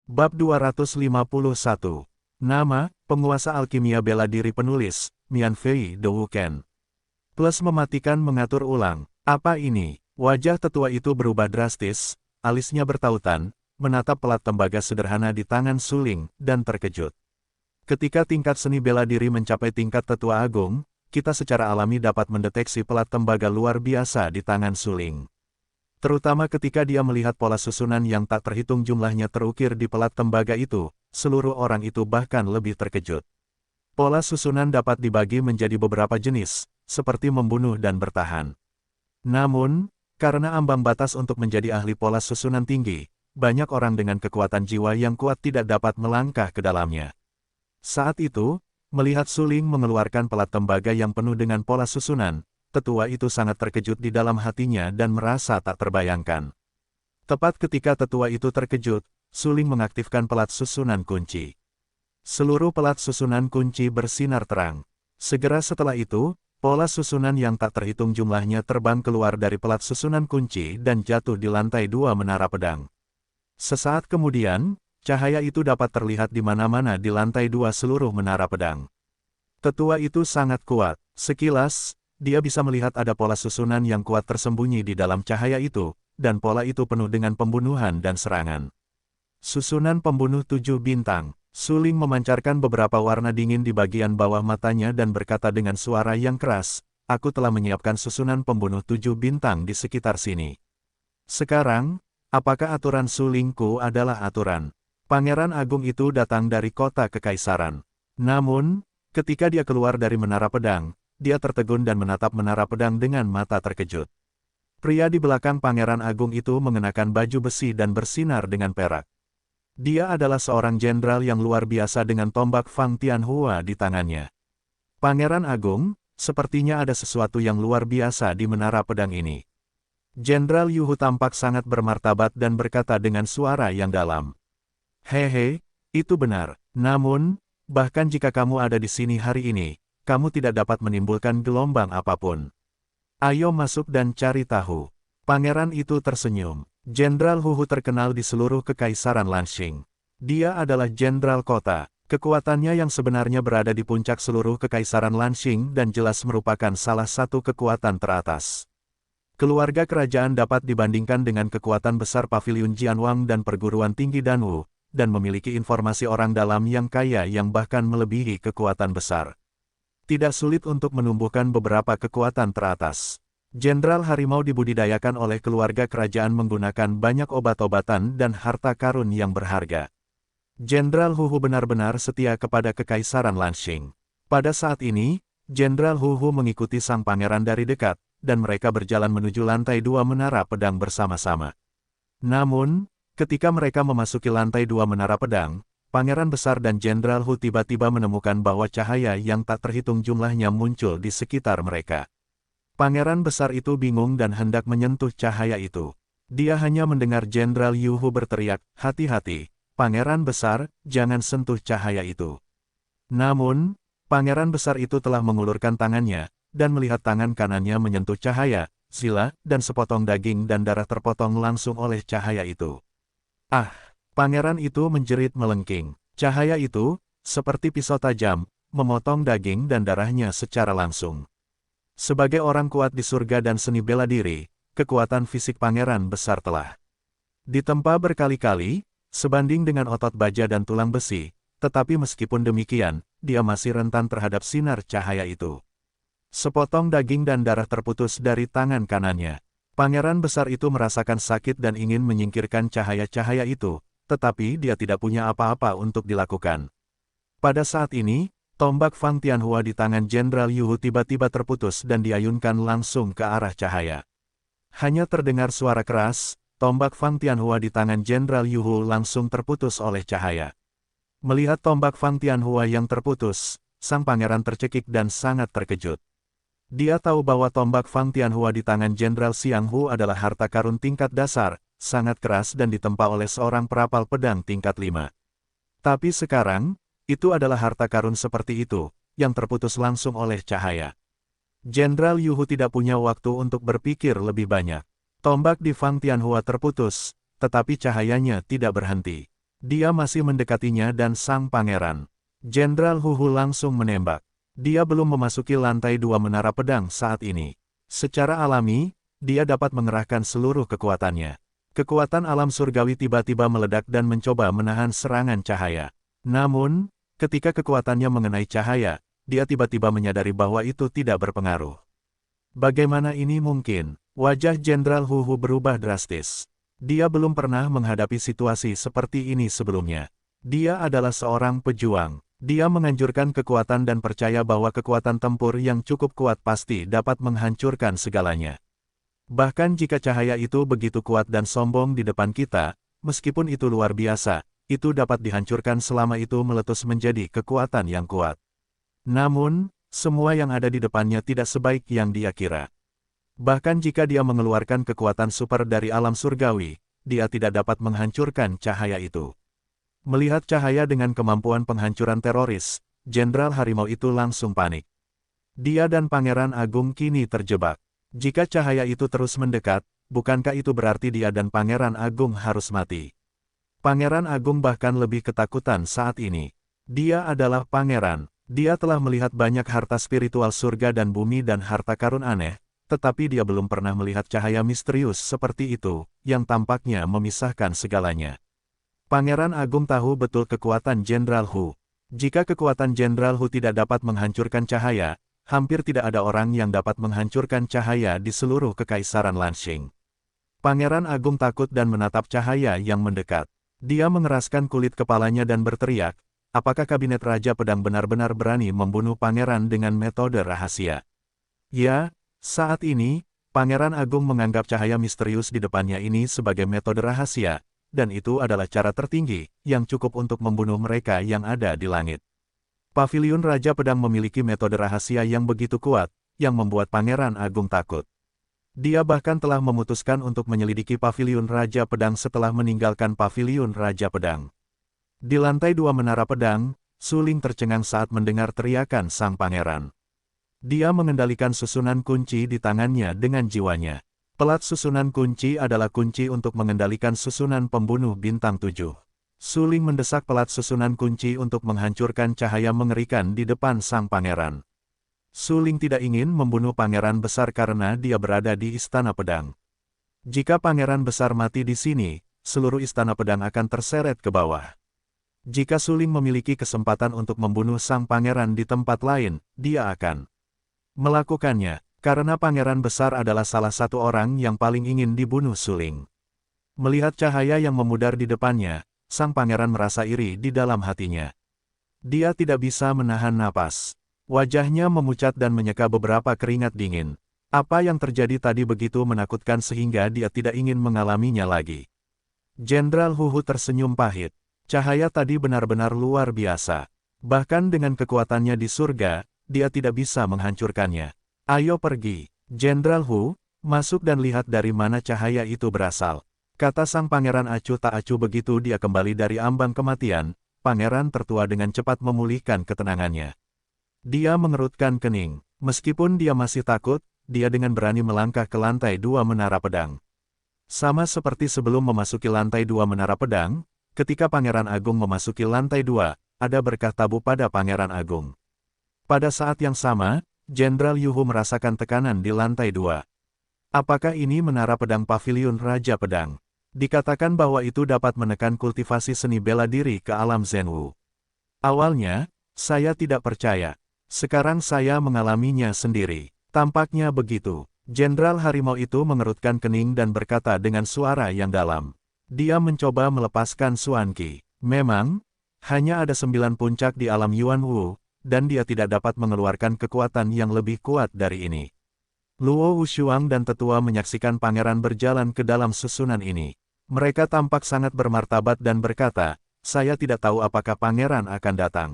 Bab 251. Nama, penguasa alkimia bela diri penulis, Mian Fei De Wuken. Plus mematikan mengatur ulang. Apa ini? Wajah tetua itu berubah drastis, alisnya bertautan, menatap pelat tembaga sederhana di tangan suling, dan terkejut. Ketika tingkat seni bela diri mencapai tingkat tetua agung, kita secara alami dapat mendeteksi pelat tembaga luar biasa di tangan suling. Terutama ketika dia melihat pola susunan yang tak terhitung jumlahnya terukir di pelat tembaga itu, seluruh orang itu bahkan lebih terkejut. Pola susunan dapat dibagi menjadi beberapa jenis, seperti membunuh dan bertahan. Namun, karena ambang batas untuk menjadi ahli pola susunan tinggi, banyak orang dengan kekuatan jiwa yang kuat tidak dapat melangkah ke dalamnya. Saat itu, melihat suling mengeluarkan pelat tembaga yang penuh dengan pola susunan, tetua itu sangat terkejut di dalam hatinya dan merasa tak terbayangkan. Tepat ketika tetua itu terkejut, suling mengaktifkan pelat susunan kunci. Seluruh pelat susunan kunci bersinar terang. Segera setelah itu, pola susunan yang tak terhitung jumlahnya terbang keluar dari pelat susunan kunci dan jatuh di lantai 2 menara pedang. Sesaat kemudian, cahaya itu dapat terlihat di mana-mana di lantai 2 seluruh menara pedang. Tetua itu sangat kuat. Sekilas, dia bisa melihat ada pola susunan yang kuat tersembunyi di dalam cahaya itu, dan pola itu penuh dengan pembunuhan dan serangan. Susunan pembunuh 7 bintang. Suling memancarkan beberapa warna dingin di bagian bawah matanya dan berkata dengan suara yang keras, "Aku telah menyiapkan susunan pembunuh 7 bintang di sekitar sini. Sekarang, apakah aturan sulingku adalah aturan?" Pangeran Agung itu datang dari kota kekaisaran. Namun, ketika dia keluar dari menara pedang, dia tertegun dan menatap menara pedang dengan mata terkejut. Pria di belakang Pangeran Agung itu mengenakan baju besi dan bersinar dengan perak. Dia adalah seorang jenderal yang luar biasa dengan tombak Fang Tianhua di tangannya. Pangeran Agung, sepertinya ada sesuatu yang luar biasa di menara pedang ini. Jenderal Yuhu tampak sangat bermartabat dan berkata dengan suara yang dalam. "Hehe, itu benar. Namun, bahkan jika kamu ada di sini hari ini, kamu tidak dapat menimbulkan gelombang apapun. Ayo masuk dan cari tahu." Pangeran itu tersenyum. Jenderal Huhu terkenal di seluruh kekaisaran Lanxing. Dia adalah jenderal kota. Kekuatannya yang sebenarnya berada di puncak seluruh kekaisaran Lanxing dan jelas merupakan salah satu kekuatan teratas. Keluarga kerajaan dapat dibandingkan dengan kekuatan besar Paviliun Jianwang dan perguruan tinggi Danwu, dan memiliki informasi orang dalam yang kaya yang bahkan melebihi kekuatan besar. Tidak sulit untuk menumbuhkan beberapa kekuatan teratas. Jenderal Harimau dibudidayakan oleh keluarga kerajaan menggunakan banyak obat-obatan dan harta karun yang berharga. Jenderal Huhu benar-benar setia kepada kekaisaran Lanxing. Pada saat ini, Jenderal Huhu mengikuti sang pangeran dari dekat, dan mereka berjalan menuju lantai 2 menara pedang bersama-sama. Namun, ketika mereka memasuki lantai 2 menara pedang, Pangeran Besar dan Jenderal Hu tiba-tiba menemukan bahwa cahaya yang tak terhitung jumlahnya muncul di sekitar mereka. Pangeran Besar itu bingung dan hendak menyentuh cahaya itu. Dia hanya mendengar Jenderal Yuhu berteriak, "Hati-hati, Pangeran Besar, jangan sentuh cahaya itu." Namun, Pangeran Besar itu telah mengulurkan tangannya, dan melihat tangan kanannya menyentuh cahaya, sila, dan sepotong daging dan darah terpotong langsung oleh cahaya itu. "Ah!" Pangeran itu menjerit melengking. Cahaya itu, seperti pisau tajam, memotong daging dan darahnya secara langsung. Sebagai orang kuat di surga dan seni bela diri, kekuatan fisik Pangeran Besar telah ditempa berkali-kali, sebanding dengan otot baja dan tulang besi, tetapi meskipun demikian, dia masih rentan terhadap sinar cahaya itu. Sepotong daging dan darah terputus dari tangan kanannya. Pangeran Besar itu merasakan sakit dan ingin menyingkirkan cahaya-cahaya itu, tetapi dia tidak punya apa-apa untuk dilakukan. Pada saat ini, tombak Fang Tianhua di tangan Jenderal Yuhu tiba-tiba terputus dan diayunkan langsung ke arah cahaya. Hanya terdengar suara keras, tombak Fang Tianhua di tangan Jenderal Yuhu langsung terputus oleh cahaya. Melihat tombak Fang Tianhua yang terputus, sang pangeran tercekik dan sangat terkejut. Dia tahu bahwa tombak Fang Tianhua di tangan Jenderal Xiang Hu adalah harta karun tingkat dasar, sangat keras dan ditempa oleh seorang perapal pedang tingkat 5. Tapi sekarang, itu adalah harta karun seperti itu, yang terputus langsung oleh cahaya. Jenderal Yuhu tidak punya waktu untuk berpikir lebih banyak. Tombak di Fang Tianhua terputus, tetapi cahayanya tidak berhenti. Dia masih mendekatinya dan sang pangeran. Jenderal Hu Hu langsung menembak. Dia belum memasuki lantai 2 menara pedang saat ini. Secara alami, dia dapat mengerahkan seluruh kekuatannya. Kekuatan alam surgawi tiba-tiba meledak dan mencoba menahan serangan cahaya. Namun, ketika kekuatannya mengenai cahaya, dia tiba-tiba menyadari bahwa itu tidak berpengaruh. Bagaimana ini mungkin? Wajah Jenderal Hu Hu berubah drastis. Dia belum pernah menghadapi situasi seperti ini sebelumnya. Dia adalah seorang pejuang. Dia menganjurkan kekuatan dan percaya bahwa kekuatan tempur yang cukup kuat pasti dapat menghancurkan segalanya. Bahkan jika cahaya itu begitu kuat dan sombong di depan kita, meskipun itu luar biasa, itu dapat dihancurkan selama itu meletus menjadi kekuatan yang kuat. Namun, semua yang ada di depannya tidak sebaik yang dia kira. Bahkan jika dia mengeluarkan kekuatan super dari alam surgawi, dia tidak dapat menghancurkan cahaya itu. Melihat cahaya dengan kemampuan penghancuran teroris, Jenderal Harimau itu langsung panik. Dia dan Pangeran Agung kini terjebak. Jika cahaya itu terus mendekat, bukankah itu berarti dia dan Pangeran Agung harus mati? Pangeran Agung bahkan lebih ketakutan saat ini. Dia adalah pangeran. Dia telah melihat banyak harta spiritual surga dan bumi dan harta karun aneh, tetapi dia belum pernah melihat cahaya misterius seperti itu, yang tampaknya memisahkan segalanya. Pangeran Agung tahu betul kekuatan Jenderal Hu. Jika kekuatan Jenderal Hu tidak dapat menghancurkan cahaya, hampir tidak ada orang yang dapat menghancurkan cahaya di seluruh kekaisaran Lanxing. Pangeran Agung takut dan menatap cahaya yang mendekat. Dia mengeraskan kulit kepalanya dan berteriak, apakah kabinet Raja Pedang benar-benar berani membunuh pangeran dengan metode rahasia? Ya, saat ini, Pangeran Agung menganggap cahaya misterius di depannya ini sebagai metode rahasia, dan itu adalah cara tertinggi, yang cukup untuk membunuh mereka yang ada di langit. Paviliun Raja Pedang memiliki metode rahasia yang begitu kuat, yang membuat Pangeran Agung takut. Dia bahkan telah memutuskan untuk menyelidiki Paviliun Raja Pedang setelah meninggalkan Paviliun Raja Pedang. Di lantai 2 menara pedang, Su Ling tercengang saat mendengar teriakan sang pangeran. Dia mengendalikan susunan kunci di tangannya dengan jiwanya. Pelat susunan kunci adalah kunci untuk mengendalikan susunan pembunuh bintang 7. Su Ling mendesak pelat susunan kunci untuk menghancurkan cahaya mengerikan di depan sang pangeran. Su Ling tidak ingin membunuh pangeran besar karena dia berada di Istana Pedang. Jika pangeran besar mati di sini, seluruh Istana Pedang akan terseret ke bawah. Jika Su Ling memiliki kesempatan untuk membunuh sang pangeran di tempat lain, dia akan melakukannya. Karena pangeran besar adalah salah satu orang yang paling ingin dibunuh Su Ling. Melihat cahaya yang memudar di depannya, sang pangeran merasa iri di dalam hatinya. Dia tidak bisa menahan napas. Wajahnya memucat dan menyeka beberapa keringat dingin. Apa yang terjadi tadi begitu menakutkan sehingga dia tidak ingin mengalaminya lagi. Jenderal Hu Hu tersenyum pahit. Cahaya tadi benar-benar luar biasa. Bahkan dengan kekuatannya di surga, dia tidak bisa menghancurkannya. Ayo pergi, Jenderal Hu, masuk dan lihat dari mana cahaya itu berasal. Kata sang pangeran acuh tak acuh begitu dia kembali dari ambang kematian, pangeran tertua dengan cepat memulihkan ketenangannya. Dia mengerutkan kening, meskipun dia masih takut, dia dengan berani melangkah ke lantai 2 menara pedang. Sama seperti sebelum memasuki lantai 2 menara pedang, ketika Pangeran Agung memasuki lantai 2, ada berkah tabu pada Pangeran Agung. Pada saat yang sama, Jenderal Yu Hu merasakan tekanan di lantai 2. Apakah ini menara pedang Paviliun Raja Pedang? Dikatakan bahwa itu dapat menekan kultivasi seni bela diri ke alam Zhenwu. Awalnya, saya tidak percaya. Sekarang saya mengalaminya sendiri. Tampaknya begitu. Jenderal Harimau itu mengerutkan kening dan berkata dengan suara yang dalam. Dia mencoba melepaskan Xuan Qi. Memang, hanya ada 9 puncak di alam Yuan Wu, dan dia tidak dapat mengeluarkan kekuatan yang lebih kuat dari ini. Luo Wushuang dan tetua menyaksikan pangeran berjalan ke dalam susunan ini. Mereka tampak sangat bermartabat dan berkata, saya tidak tahu apakah pangeran akan datang.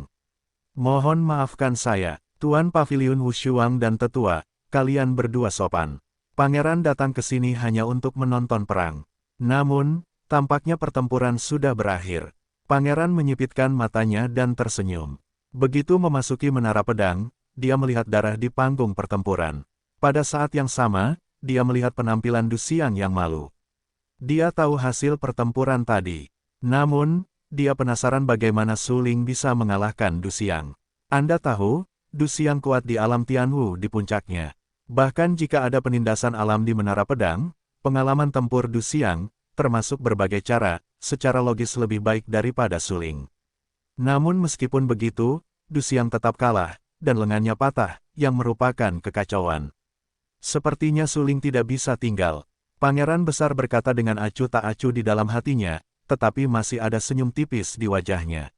Mohon maafkan saya, Tuan Paviliun Wushuang dan tetua, kalian berdua sopan. Pangeran datang ke sini hanya untuk menonton perang. Namun, tampaknya pertempuran sudah berakhir. Pangeran menyipitkan matanya dan tersenyum. Begitu memasuki menara pedang, dia melihat darah di panggung pertempuran. Pada saat yang sama, dia melihat penampilan Du Xiang yang malu. Dia tahu hasil pertempuran tadi. Namun, dia penasaran bagaimana Su Ling bisa mengalahkan Du Xiang. Anda tahu, Du Xiang kuat di alam Tianwu di puncaknya. Bahkan jika ada penindasan alam di Menara Pedang, pengalaman tempur Du Xiang, termasuk berbagai cara, secara logis lebih baik daripada Su Ling. Namun meskipun begitu, Du Xiang tetap kalah, dan lengannya patah, yang merupakan kekacauan. Sepertinya Su Ling tidak bisa tinggal. Pangeran besar berkata dengan acuh tak acuh di dalam hatinya, tetapi masih ada senyum tipis di wajahnya.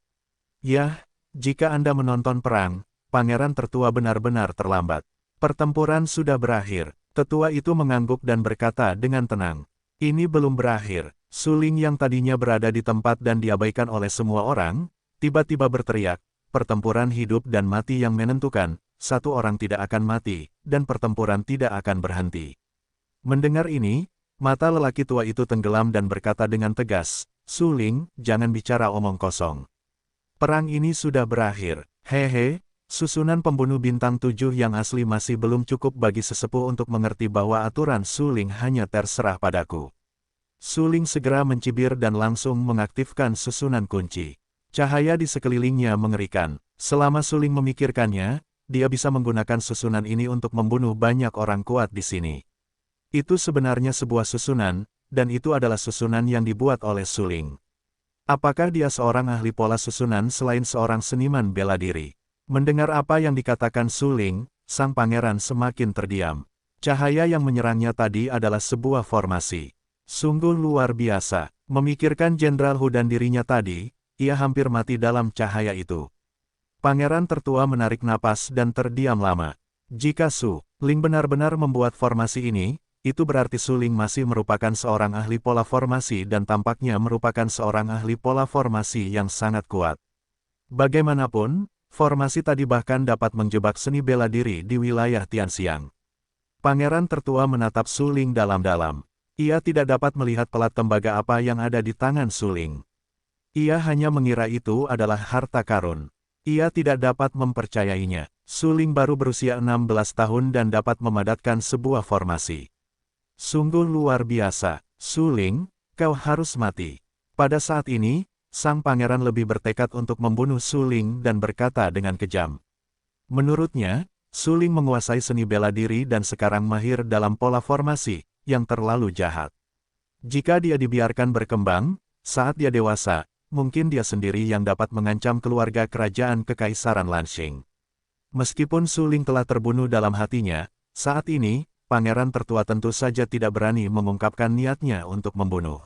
Yah, jika Anda menonton perang, pangeran tertua benar-benar terlambat. Pertempuran sudah berakhir. Tetua itu mengangguk dan berkata dengan tenang. Ini belum berakhir. Su Ling yang tadinya berada di tempat dan diabaikan oleh semua orang, tiba-tiba berteriak, pertempuran hidup dan mati yang menentukan, satu orang tidak akan mati, dan pertempuran tidak akan berhenti. Mendengar ini, mata lelaki tua itu tenggelam dan berkata dengan tegas, Su Ling, jangan bicara omong kosong. Perang ini sudah berakhir. Hehe. Susunan pembunuh bintang 7 yang asli masih belum cukup bagi sesepuh untuk mengerti bahwa aturan Su Ling hanya terserah padaku. Su Ling segera mencibir dan langsung mengaktifkan susunan kunci. Cahaya di sekelilingnya mengerikan. Selama Su Ling memikirkannya, dia bisa menggunakan susunan ini untuk membunuh banyak orang kuat di sini. Itu sebenarnya sebuah susunan, dan itu adalah susunan yang dibuat oleh Su Ling. Apakah dia seorang ahli pola susunan selain seorang seniman bela diri? Mendengar apa yang dikatakan Su Ling, sang pangeran semakin terdiam. Cahaya yang menyerangnya tadi adalah sebuah formasi. Sungguh luar biasa. Memikirkan Jenderal Hu dan dirinya tadi, ia hampir mati dalam cahaya itu. Pangeran tertua menarik napas dan terdiam lama. Jika Su Ling benar-benar membuat formasi ini, itu berarti Su Ling masih merupakan seorang ahli pola formasi dan tampaknya merupakan seorang ahli pola formasi yang sangat kuat. Bagaimanapun, formasi tadi bahkan dapat menjebak seni bela diri di wilayah Tianxiang. Pangeran tertua menatap Su Ling dalam-dalam. Ia tidak dapat melihat pelat tembaga apa yang ada di tangan Su Ling. Ia hanya mengira itu adalah harta karun. Ia tidak dapat mempercayainya. Su Ling baru berusia 16 tahun dan dapat memadatkan sebuah formasi. Sungguh luar biasa. Su Ling, kau harus mati. Pada saat ini, sang pangeran lebih bertekad untuk membunuh Su Ling dan berkata dengan kejam. Menurutnya, Su Ling menguasai seni bela diri dan sekarang mahir dalam pola formasi, yang terlalu jahat. Jika dia dibiarkan berkembang, saat dia dewasa, mungkin dia sendiri yang dapat mengancam keluarga kerajaan Kekaisaran Lanxing. Meskipun Su Ling telah terbunuh dalam hatinya, saat ini, pangeran tertua tentu saja tidak berani mengungkapkan niatnya untuk membunuh.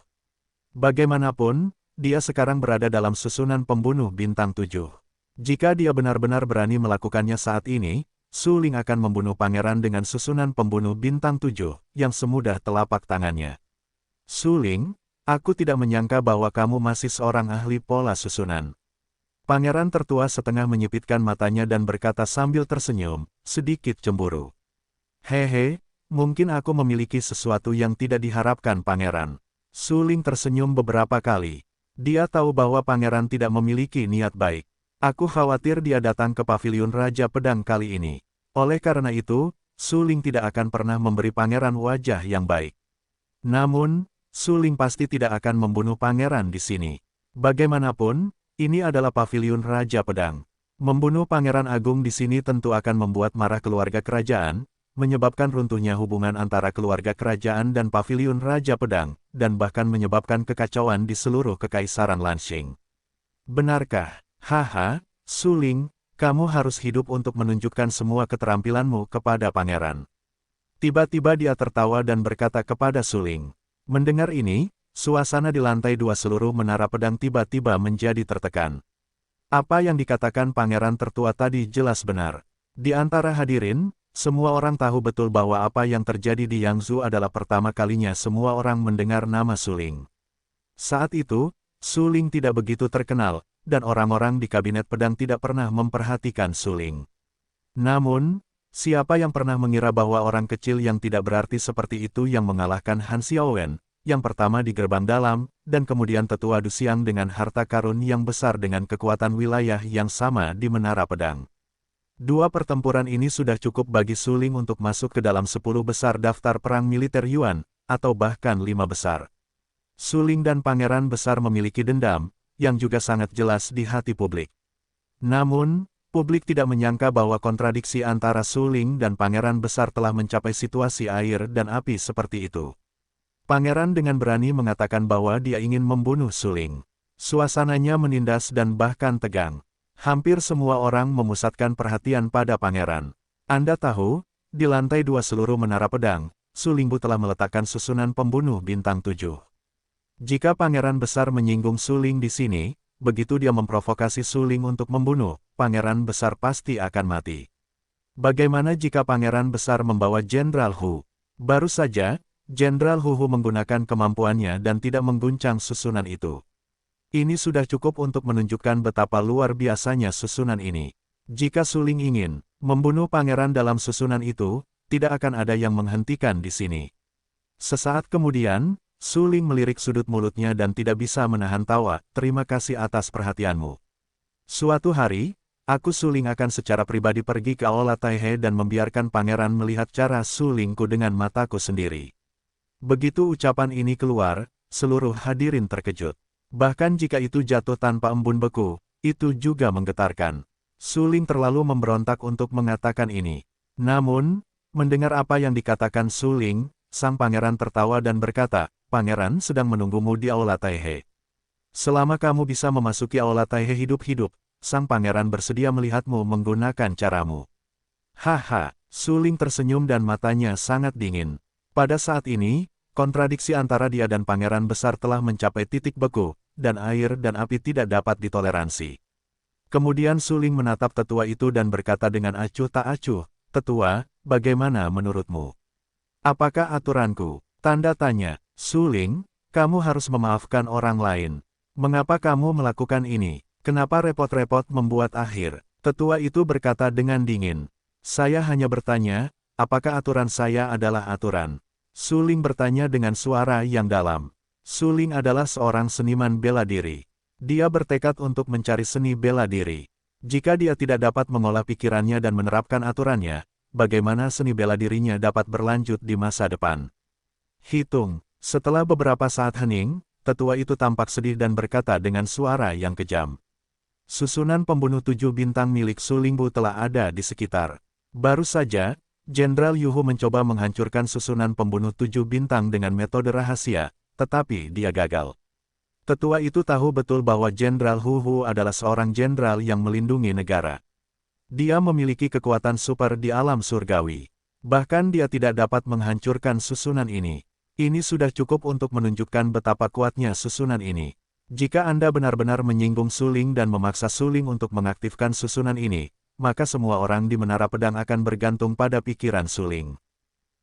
Bagaimanapun, dia sekarang berada dalam susunan pembunuh bintang 7. Jika dia benar-benar berani melakukannya saat ini, Su Ling akan membunuh pangeran dengan susunan pembunuh bintang 7, yang semudah telapak tangannya. Su Ling, aku tidak menyangka bahwa kamu masih seorang ahli pola susunan. Pangeran tertua setengah menyipitkan matanya dan berkata sambil tersenyum, sedikit cemburu. Hehe, mungkin aku memiliki sesuatu yang tidak diharapkan pangeran. Su Ling tersenyum beberapa kali. Dia tahu bahwa pangeran tidak memiliki niat baik. Aku khawatir dia datang ke pavilion Raja Pedang kali ini. Oleh karena itu, Su Ling tidak akan pernah memberi pangeran wajah yang baik. Namun, Su Ling pasti tidak akan membunuh pangeran di sini. Bagaimanapun, ini adalah pavilion Raja Pedang. Membunuh pangeran agung di sini tentu akan membuat marah keluarga kerajaan, menyebabkan runtuhnya hubungan antara keluarga kerajaan dan pavilion Raja Pedang, dan bahkan menyebabkan kekacauan di seluruh Kekaisaran Lanxing. Benarkah? Haha, Su Ling, kamu harus hidup untuk menunjukkan semua keterampilanmu kepada pangeran. Tiba-tiba dia tertawa dan berkata kepada Su Ling. Mendengar ini, suasana di lantai 2 seluruh menara pedang tiba-tiba menjadi tertekan. Apa yang dikatakan pangeran tertua tadi jelas benar. Di antara hadirin, semua orang tahu betul bahwa apa yang terjadi di Yangzhou adalah pertama kalinya semua orang mendengar nama Su Ling. Saat itu, Su Ling tidak begitu terkenal, dan orang-orang di kabinet pedang tidak pernah memperhatikan Su Ling. Namun, siapa yang pernah mengira bahwa orang kecil yang tidak berarti seperti itu yang mengalahkan Han Xiaowen, yang pertama di gerbang dalam, dan kemudian tetua Du Xiang dengan harta karun yang besar dengan kekuatan wilayah yang sama di menara pedang. Dua pertempuran ini sudah cukup bagi Su Ling untuk masuk ke dalam 10 besar daftar perang militer Yuan, atau bahkan 5 besar. Su Ling dan Pangeran Besar memiliki dendam, yang juga sangat jelas di hati publik. Namun, publik tidak menyangka bahwa kontradiksi antara Su Ling dan Pangeran Besar telah mencapai situasi air dan api seperti itu. Pangeran dengan berani mengatakan bahwa dia ingin membunuh Su Ling. Suasananya menindas dan bahkan tegang. Hampir semua orang memusatkan perhatian pada Pangeran. Anda tahu, di lantai 2 seluruh menara pedang, Su Lingbu telah meletakkan susunan pembunuh bintang 7. Jika Pangeran Besar menyinggung Su Ling di sini, begitu dia memprovokasi Su Ling untuk membunuh, Pangeran Besar pasti akan mati. Bagaimana jika Pangeran Besar membawa Jenderal Hu? Baru saja, Jenderal Hu menggunakan kemampuannya dan tidak mengguncang susunan itu. Ini sudah cukup untuk menunjukkan betapa luar biasanya susunan ini. Jika Su Ling ingin membunuh pangeran dalam susunan itu, tidak akan ada yang menghentikan di sini. Sesaat kemudian, Su Ling melirik sudut mulutnya dan tidak bisa menahan tawa. Terima kasih atas perhatianmu. Suatu hari, aku Su Ling akan secara pribadi pergi ke Aula Taihe dan membiarkan pangeran melihat cara Su Lingku dengan mataku sendiri. Begitu ucapan ini keluar, seluruh hadirin terkejut. Bahkan jika itu jatuh tanpa embun beku, itu juga menggetarkan. Su Ling terlalu memberontak untuk mengatakan ini. Namun, mendengar apa yang dikatakan Su Ling, sang pangeran tertawa dan berkata, "Pangeran sedang menunggumu di Aula Taihe. Selama kamu bisa memasuki Aula Taihe hidup-hidup, sang pangeran bersedia melihatmu menggunakan caramu." Haha, Su Ling tersenyum dan matanya sangat dingin. Pada saat ini, kontradiksi antara dia dan Pangeran Besar telah mencapai titik beku, dan air dan api tidak dapat ditoleransi. Kemudian Su Ling menatap tetua itu dan berkata dengan acuh tak acuh, "Tetua, bagaimana menurutmu? Apakah aturanku?" Tanda tanya. "Su Ling, kamu harus memaafkan orang lain. Mengapa kamu melakukan ini? Kenapa repot-repot membuat akhir?" Tetua itu berkata dengan dingin. "Saya hanya bertanya, apakah aturan saya adalah aturan?" Su Ling bertanya dengan suara yang dalam. Su Ling adalah seorang seniman bela diri. Dia bertekad untuk mencari seni bela diri. Jika dia tidak dapat mengolah pikirannya dan menerapkan aturannya, bagaimana seni bela dirinya dapat berlanjut di masa depan? Hitung. Setelah beberapa saat hening, tetua itu tampak sedih dan berkata dengan suara yang kejam. Susunan pembunuh 7 bintang milik Su Lingbu telah ada di sekitar. Baru saja, Jenderal Yu Hu mencoba menghancurkan susunan pembunuh 7 bintang dengan metode rahasia, tetapi dia gagal. Tetua itu tahu betul bahwa Jenderal Hu adalah seorang jenderal yang melindungi negara. Dia memiliki kekuatan super di alam surgawi. Bahkan dia tidak dapat menghancurkan susunan ini. Ini sudah cukup untuk menunjukkan betapa kuatnya susunan ini. Jika Anda benar-benar menyinggung Su Ling dan memaksa Su Ling untuk mengaktifkan susunan ini, maka semua orang di Menara Pedang akan bergantung pada pikiran Su Ling.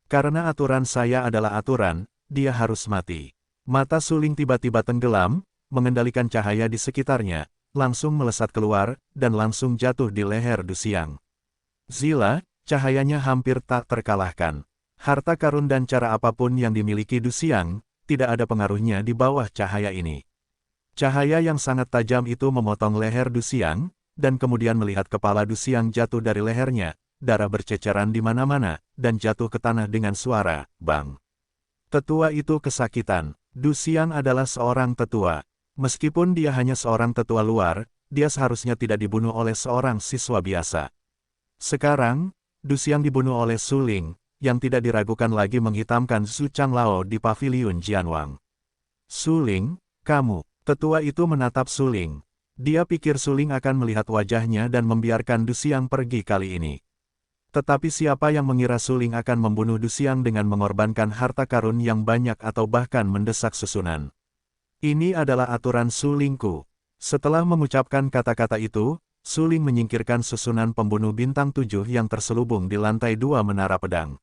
Karena aturan saya adalah aturan, dia harus mati. Mata Su Ling tiba-tiba tenggelam, mengendalikan cahaya di sekitarnya, langsung melesat keluar, dan langsung jatuh di leher Du Xiang. Zila, cahayanya hampir tak terkalahkan. Harta karun dan cara apapun yang dimiliki Du Xiang, tidak ada pengaruhnya di bawah cahaya ini. Cahaya yang sangat tajam itu memotong leher Du Xiang, dan kemudian melihat kepala Du Xiang jatuh dari lehernya, darah berceceran di mana-mana, dan jatuh ke tanah dengan suara, bang. Tetua itu kesakitan. Du Xiang adalah seorang tetua. Meskipun dia hanya seorang tetua luar, dia seharusnya tidak dibunuh oleh seorang siswa biasa. Sekarang, Du Xiang dibunuh oleh Su Ling, yang tidak diragukan lagi menghitamkan Su Changlao di paviliun Jianwang. "Su Ling, kamu." Tetua itu menatap Su Ling. Dia pikir Su Ling akan melihat wajahnya dan membiarkan Du Xiang pergi kali ini. Tetapi siapa yang mengira Su Ling akan membunuh Du Xiang dengan mengorbankan harta karun yang banyak atau bahkan mendesak susunan? Ini adalah aturan Su Lingku. Setelah mengucapkan kata-kata itu, Su Ling menyingkirkan susunan pembunuh bintang 7 yang terselubung di lantai 2 Menara Pedang.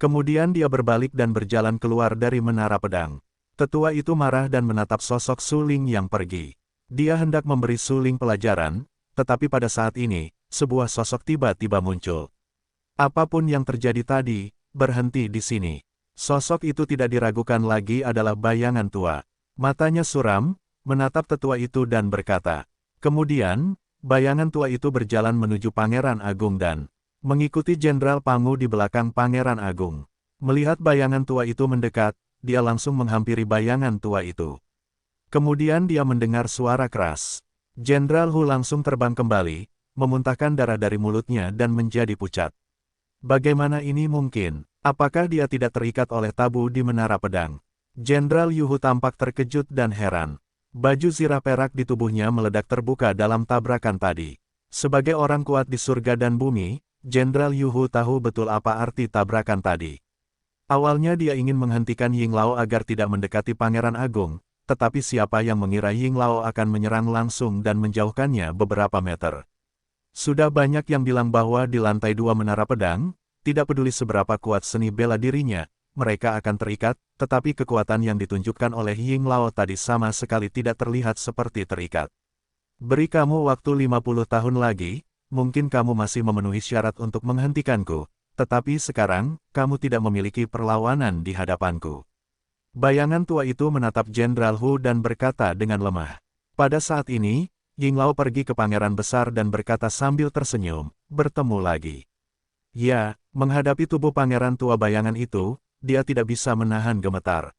Kemudian dia berbalik dan berjalan keluar dari Menara Pedang. Tetua itu marah dan menatap sosok Su Ling yang pergi. Dia hendak memberi Su Ling pelajaran, tetapi pada saat ini, sebuah sosok tiba-tiba muncul. Apapun yang terjadi tadi, berhenti di sini. Sosok itu tidak diragukan lagi adalah bayangan tua. Matanya suram, menatap tetua itu dan berkata. Kemudian, bayangan tua itu berjalan menuju Pangeran Agung dan mengikuti Jenderal Pangu di belakang Pangeran Agung. Melihat bayangan tua itu mendekat, dia langsung menghampiri bayangan tua itu. Kemudian dia mendengar suara keras. Jenderal Hu langsung terbang kembali, memuntahkan darah dari mulutnya dan menjadi pucat. Bagaimana ini mungkin? Apakah dia tidak terikat oleh tabu di menara pedang? Jenderal Yu Hu tampak terkejut dan heran. Baju zirah perak di tubuhnya meledak terbuka dalam tabrakan tadi. Sebagai orang kuat di surga dan bumi, Jenderal Yu Hu tahu betul apa arti tabrakan tadi. Awalnya dia ingin menghentikan Ying Lao agar tidak mendekati Pangeran Agung, tetapi siapa yang mengira Ying Lao akan menyerang langsung dan menjauhkannya beberapa meter. Sudah banyak yang bilang bahwa di lantai 2 menara pedang, tidak peduli seberapa kuat seni bela dirinya, mereka akan terikat, tetapi kekuatan yang ditunjukkan oleh Ying Lao tadi sama sekali tidak terlihat seperti terikat. Beri kamu waktu 50 tahun lagi, mungkin kamu masih memenuhi syarat untuk menghentikanku, tetapi sekarang, kamu tidak memiliki perlawanan di hadapanku. Bayangan tua itu menatap Jenderal Hu dan berkata dengan lemah. Pada saat ini, Ying Lao pergi ke Pangeran Besar dan berkata sambil tersenyum, bertemu lagi. Ya, menghadapi tubuh Pangeran tua bayangan itu, dia tidak bisa menahan gemetar.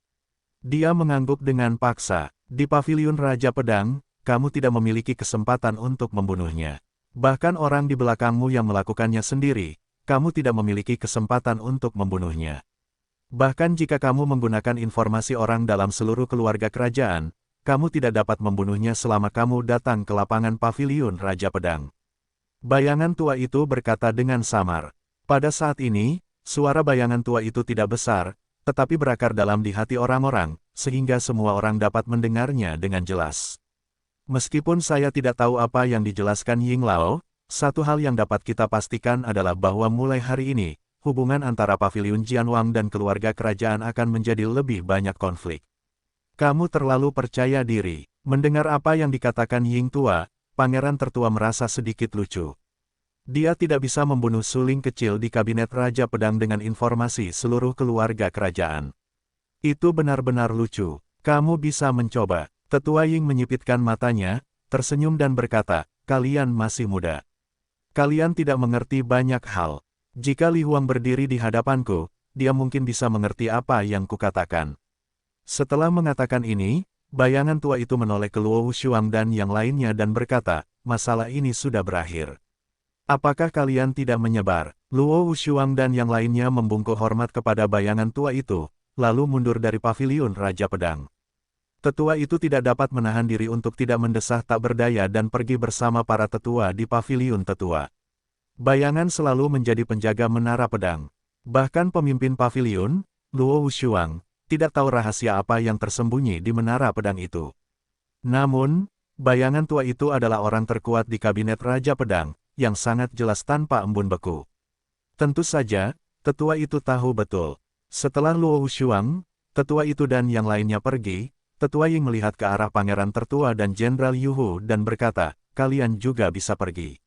Dia mengangguk dengan paksa, di paviliun Raja Pedang, kamu tidak memiliki kesempatan untuk membunuhnya. Bahkan orang di belakangmu yang melakukannya sendiri, kamu tidak memiliki kesempatan untuk membunuhnya. Bahkan jika kamu menggunakan informasi orang dalam seluruh keluarga kerajaan, kamu tidak dapat membunuhnya selama kamu datang ke lapangan paviliun Raja Pedang. Bayangan tua itu berkata dengan samar. Pada saat ini, suara bayangan tua itu tidak besar, tetapi berakar dalam di hati orang-orang, sehingga semua orang dapat mendengarnya dengan jelas. Meskipun saya tidak tahu apa yang dijelaskan Ying Lao, satu hal yang dapat kita pastikan adalah bahwa mulai hari ini, hubungan antara paviliun Jianwang dan keluarga kerajaan akan menjadi lebih banyak konflik. Kamu terlalu percaya diri. Mendengar apa yang dikatakan Ying tua, pangeran tertua merasa sedikit lucu. Dia tidak bisa membunuh suling kecil di kabinet Raja Pedang dengan informasi seluruh keluarga kerajaan. Itu benar-benar lucu. Kamu bisa mencoba. Tetua Ying menyipitkan matanya, tersenyum dan berkata, kalian masih muda. Kalian tidak mengerti banyak hal. Jika Li Huang berdiri di hadapanku, dia mungkin bisa mengerti apa yang kukatakan. Setelah mengatakan ini, bayangan tua itu menoleh ke Luo Wushuang dan yang lainnya dan berkata, masalah ini sudah berakhir. Apakah kalian tidak menyebar? Luo Wushuang dan yang lainnya membungkuk hormat kepada bayangan tua itu, lalu mundur dari paviliun Raja Pedang. Tetua itu tidak dapat menahan diri untuk tidak mendesah tak berdaya dan pergi bersama para tetua di paviliun tetua. Bayangan selalu menjadi penjaga menara pedang. Bahkan pemimpin paviliun, Luo Wushuang, tidak tahu rahasia apa yang tersembunyi di menara pedang itu. Namun, bayangan tua itu adalah orang terkuat di kabinet Raja Pedang, yang sangat jelas tanpa embun beku. Tentu saja, tetua itu tahu betul. Setelah Luo Wushuang, tetua itu dan yang lainnya pergi, tetua Ying melihat ke arah pangeran tertua dan Jenderal Yu Hu dan berkata, kalian juga bisa pergi.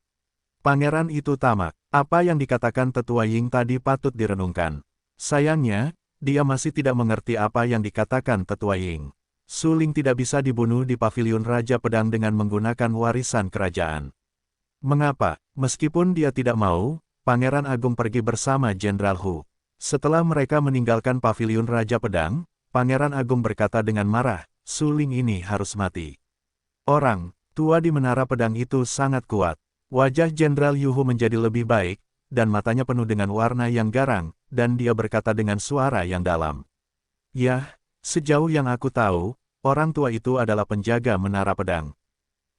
Pangeran itu tamak. Apa yang dikatakan tetua Ying tadi patut direnungkan. Sayangnya, dia masih tidak mengerti apa yang dikatakan tetua Ying. Suling tidak bisa dibunuh di paviliun Raja Pedang dengan menggunakan warisan kerajaan. Mengapa? Meskipun dia tidak mau, Pangeran Agung pergi bersama Jenderal Hu. Setelah mereka meninggalkan paviliun Raja Pedang, Pangeran Agung berkata dengan marah, suling ini harus mati. Orang tua di menara pedang itu sangat kuat. Wajah Jenderal Yu Hu menjadi lebih baik, dan matanya penuh dengan warna yang garang, dan dia berkata dengan suara yang dalam. Yah, sejauh yang aku tahu, orang tua itu adalah penjaga menara pedang.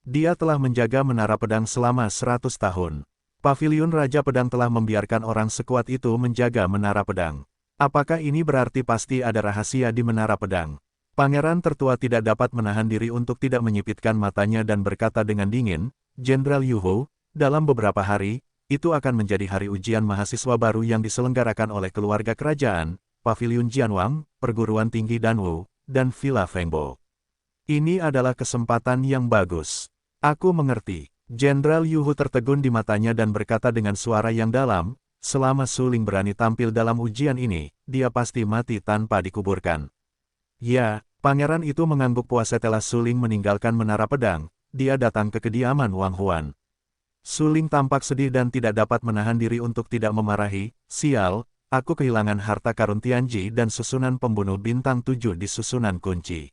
Dia telah menjaga menara pedang selama 100 tahun. Paviliun Raja Pedang telah membiarkan orang sekuat itu menjaga menara pedang. Apakah ini berarti pasti ada rahasia di menara pedang? Pangeran tertua tidak dapat menahan diri untuk tidak menyipitkan matanya dan berkata dengan dingin, Jenderal Yu Hu, dalam beberapa hari, itu akan menjadi hari ujian mahasiswa baru yang diselenggarakan oleh keluarga kerajaan, Paviliun Jianwang, Perguruan Tinggi Danwu, dan Villa Fengbo. Ini adalah kesempatan yang bagus. Aku mengerti. Jenderal Yu Hu tertegun di matanya dan berkata dengan suara yang dalam, selama suling berani tampil dalam ujian ini, dia pasti mati tanpa dikuburkan. Ya, pangeran itu mengangguk puas setelah suling meninggalkan menara pedang, dia datang ke kediaman Wang Huan. Suling tampak sedih dan tidak dapat menahan diri untuk tidak memarahi, sial, aku kehilangan harta karun Tianji dan susunan pembunuh bintang 7 di susunan kunci.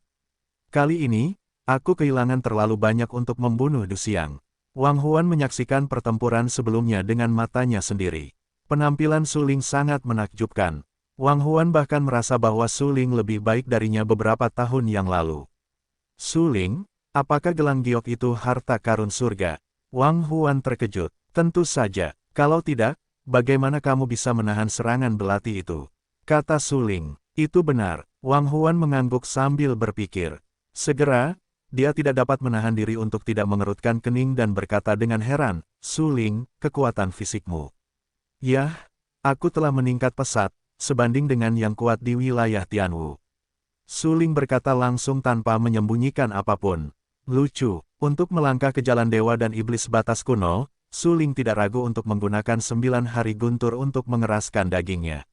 Kali ini, Aku kehilangan terlalu banyak untuk membunuh Du Xiang. Wang Huan menyaksikan pertempuran sebelumnya dengan matanya sendiri. Penampilan Su Ling sangat menakjubkan. Wang Huan bahkan merasa bahwa Su Ling lebih baik darinya beberapa tahun yang lalu. Su Ling, apakah gelang giok itu harta karun surga? Wang Huan terkejut. Tentu saja, kalau tidak, bagaimana kamu bisa menahan serangan belati itu? Kata Su Ling. Itu benar. Wang Huan mengangguk sambil berpikir. Segera, dia tidak dapat menahan diri untuk tidak mengerutkan kening dan berkata dengan heran, Su Ling, kekuatan fisikmu. Yah, aku telah meningkat pesat, sebanding dengan yang kuat di wilayah Tianwu. Su Ling berkata langsung tanpa menyembunyikan apapun. Lucu, untuk melangkah ke jalan dewa dan iblis batas kuno, Su Ling tidak ragu untuk menggunakan 9 hari guntur untuk mengeraskan dagingnya.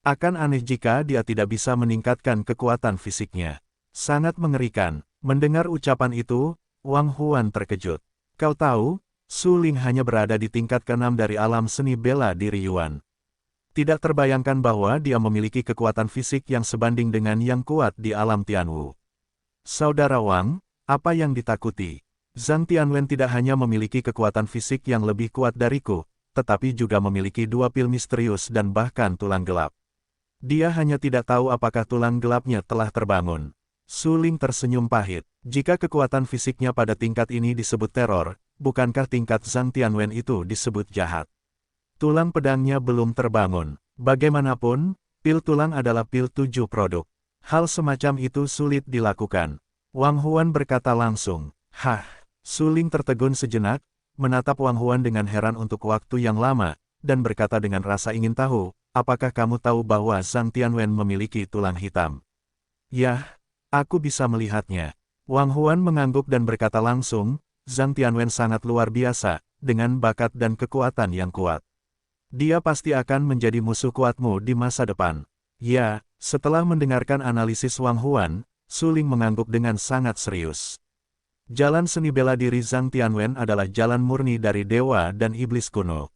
Akan aneh jika dia tidak bisa meningkatkan kekuatan fisiknya. Sangat mengerikan. Mendengar ucapan itu, Wang Huan terkejut. Kau tahu, Su Ling hanya berada di tingkat ke-6 dari alam seni bela diri Yuan. Tidak terbayangkan bahwa dia memiliki kekuatan fisik yang sebanding dengan yang kuat di alam Tianwu. Saudara Wang, apa yang ditakuti? Zhang Tianwen tidak hanya memiliki kekuatan fisik yang lebih kuat dariku, tetapi juga memiliki 2 pil misterius dan bahkan tulang gelap. Dia hanya tidak tahu apakah tulang gelapnya telah terbangun. Su Ling tersenyum pahit. Jika kekuatan fisiknya pada tingkat ini disebut teror, bukankah tingkat Zhang Tianwen itu disebut jahat? Tulang pedangnya belum terbangun. Bagaimanapun, pil tulang adalah pil 7 produk. Hal semacam itu sulit dilakukan. Wang Huan berkata langsung. Hah, Su Ling tertegun sejenak, menatap Wang Huan dengan heran untuk waktu yang lama, dan berkata dengan rasa ingin tahu, apakah kamu tahu bahwa Zhang Tianwen memiliki tulang hitam? Yah, aku bisa melihatnya. Wang Huan mengangguk dan berkata langsung, Zhang Tianwen sangat luar biasa, dengan bakat dan kekuatan yang kuat. Dia pasti akan menjadi musuh kuatmu di masa depan. Ya, setelah mendengarkan analisis Wang Huan, Su Ling mengangguk dengan sangat serius. Jalan seni bela diri Zhang Tianwen adalah jalan murni dari dewa dan iblis kuno.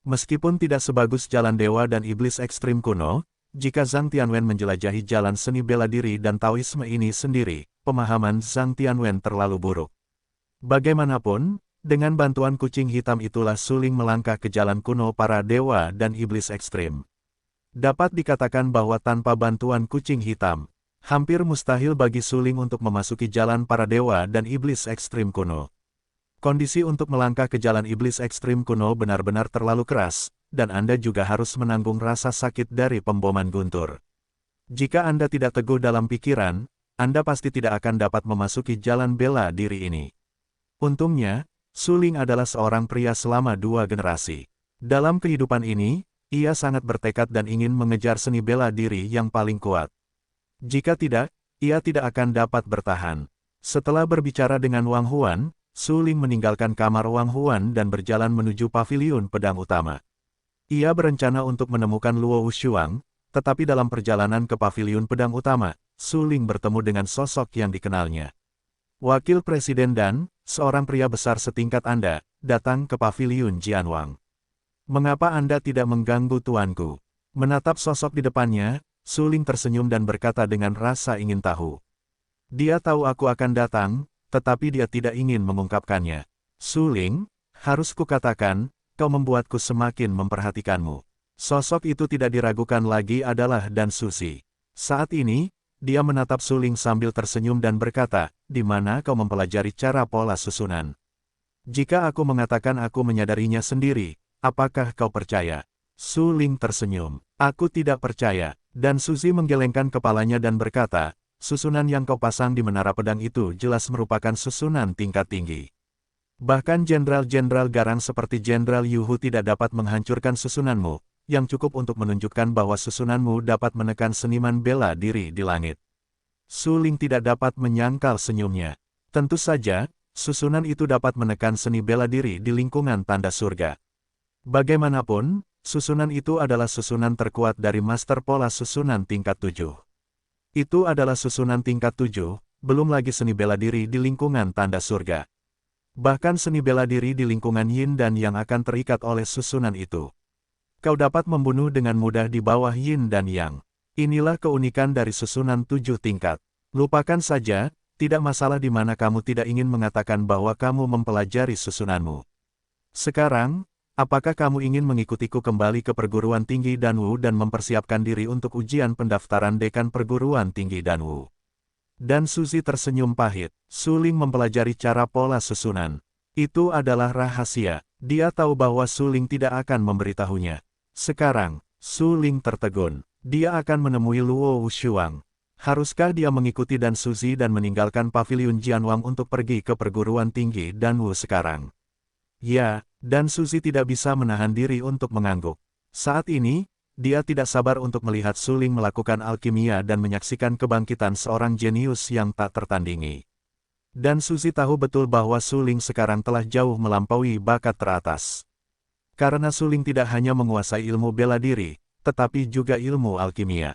Meskipun tidak sebagus jalan dewa dan iblis ekstrim kuno, jika Zhang Tianwen menjelajahi jalan seni bela diri dan Taoisme ini sendiri, pemahaman Zhang Tianwen terlalu buruk. Bagaimanapun, dengan bantuan kucing hitam itulah Su Ling melangkah ke jalan kuno para dewa dan iblis ekstrim. Dapat dikatakan bahwa tanpa bantuan kucing hitam, hampir mustahil bagi Su Ling untuk memasuki jalan para dewa dan iblis ekstrim kuno. Kondisi untuk melangkah ke jalan iblis ekstrim kuno benar-benar terlalu keras, dan Anda juga harus menanggung rasa sakit dari pemboman guntur. Jika Anda tidak teguh dalam pikiran, Anda pasti tidak akan dapat memasuki jalan bela diri ini. Untungnya, Su Ling adalah seorang pria selama 2 generasi. Dalam kehidupan ini, ia sangat bertekad dan ingin mengejar seni bela diri yang paling kuat. Jika tidak, ia tidak akan dapat bertahan. Setelah berbicara dengan Wang Huan, Su Ling meninggalkan kamar Wang Huan dan berjalan menuju paviliun pedang utama. Ia berencana untuk menemukan Luo Wushuang, tetapi dalam perjalanan ke paviliun pedang utama, Su Ling bertemu dengan sosok yang dikenalnya. Wakil Presiden dan, seorang pria besar setingkat Anda, datang ke paviliun Jianwang. Mengapa Anda tidak mengganggu tuanku? Menatap sosok di depannya, Su Ling tersenyum dan berkata dengan rasa ingin tahu. Dia tahu aku akan datang, tetapi dia tidak ingin mengungkapkannya. Su Ling, harus kukatakan, kau membuatku semakin memperhatikanmu. Sosok itu tidak diragukan lagi adalah Dan Susi. Saat ini, dia menatap Su Ling sambil tersenyum dan berkata, di mana kau mempelajari cara pola susunan? Jika aku mengatakan aku menyadarinya sendiri, apakah kau percaya? Su Ling tersenyum. Aku tidak percaya. Dan Susi menggelengkan kepalanya dan berkata, susunan yang kau pasang di menara pedang itu jelas merupakan susunan tingkat tinggi. Bahkan jenderal-jenderal garang seperti Jenderal Yuhu tidak dapat menghancurkan susunanmu, yang cukup untuk menunjukkan bahwa susunanmu dapat menekan seniman bela diri di langit. Su Ling tidak dapat menyangkal senyumnya. Tentu saja, susunan itu dapat menekan seni bela diri di lingkungan tanda surga. Bagaimanapun, susunan itu adalah susunan terkuat dari Master Pola Susunan tingkat 7. Itu adalah susunan tingkat 7, belum lagi seni bela diri di lingkungan tanda surga. Bahkan seni bela diri di lingkungan Yin dan Yang akan terikat oleh susunan itu. Kau dapat membunuh dengan mudah di bawah Yin dan Yang. Inilah keunikan dari susunan 7 tingkat. Lupakan saja, Tidak masalah di mana kamu tidak ingin mengatakan bahwa kamu mempelajari susunanmu. Sekarang, apakah kamu ingin mengikutiku kembali ke perguruan tinggi Danwu dan mempersiapkan diri untuk ujian pendaftaran dekan perguruan tinggi Danwu? Dan Suzy tersenyum pahit. Su Ling mempelajari cara pola susunan. Itu adalah rahasia. Dia tahu bahwa Su Ling tidak akan memberitahunya. Sekarang, Su Ling tertegun. Dia akan menemui Luo Wushuang. Haruskah dia mengikuti Dan Suzy dan meninggalkan paviliun Jianwang untuk pergi ke perguruan tinggi Danwu sekarang? Ya, Dan Suzy tidak bisa menahan diri untuk mengangguk. Saat ini, dia tidak sabar untuk melihat Su Ling melakukan alkimia dan menyaksikan kebangkitan seorang jenius yang tak tertandingi. Dan Suzy tahu betul bahwa Su Ling sekarang telah jauh melampaui bakat teratas. Karena Su Ling tidak hanya menguasai ilmu bela diri, tetapi juga ilmu alkimia.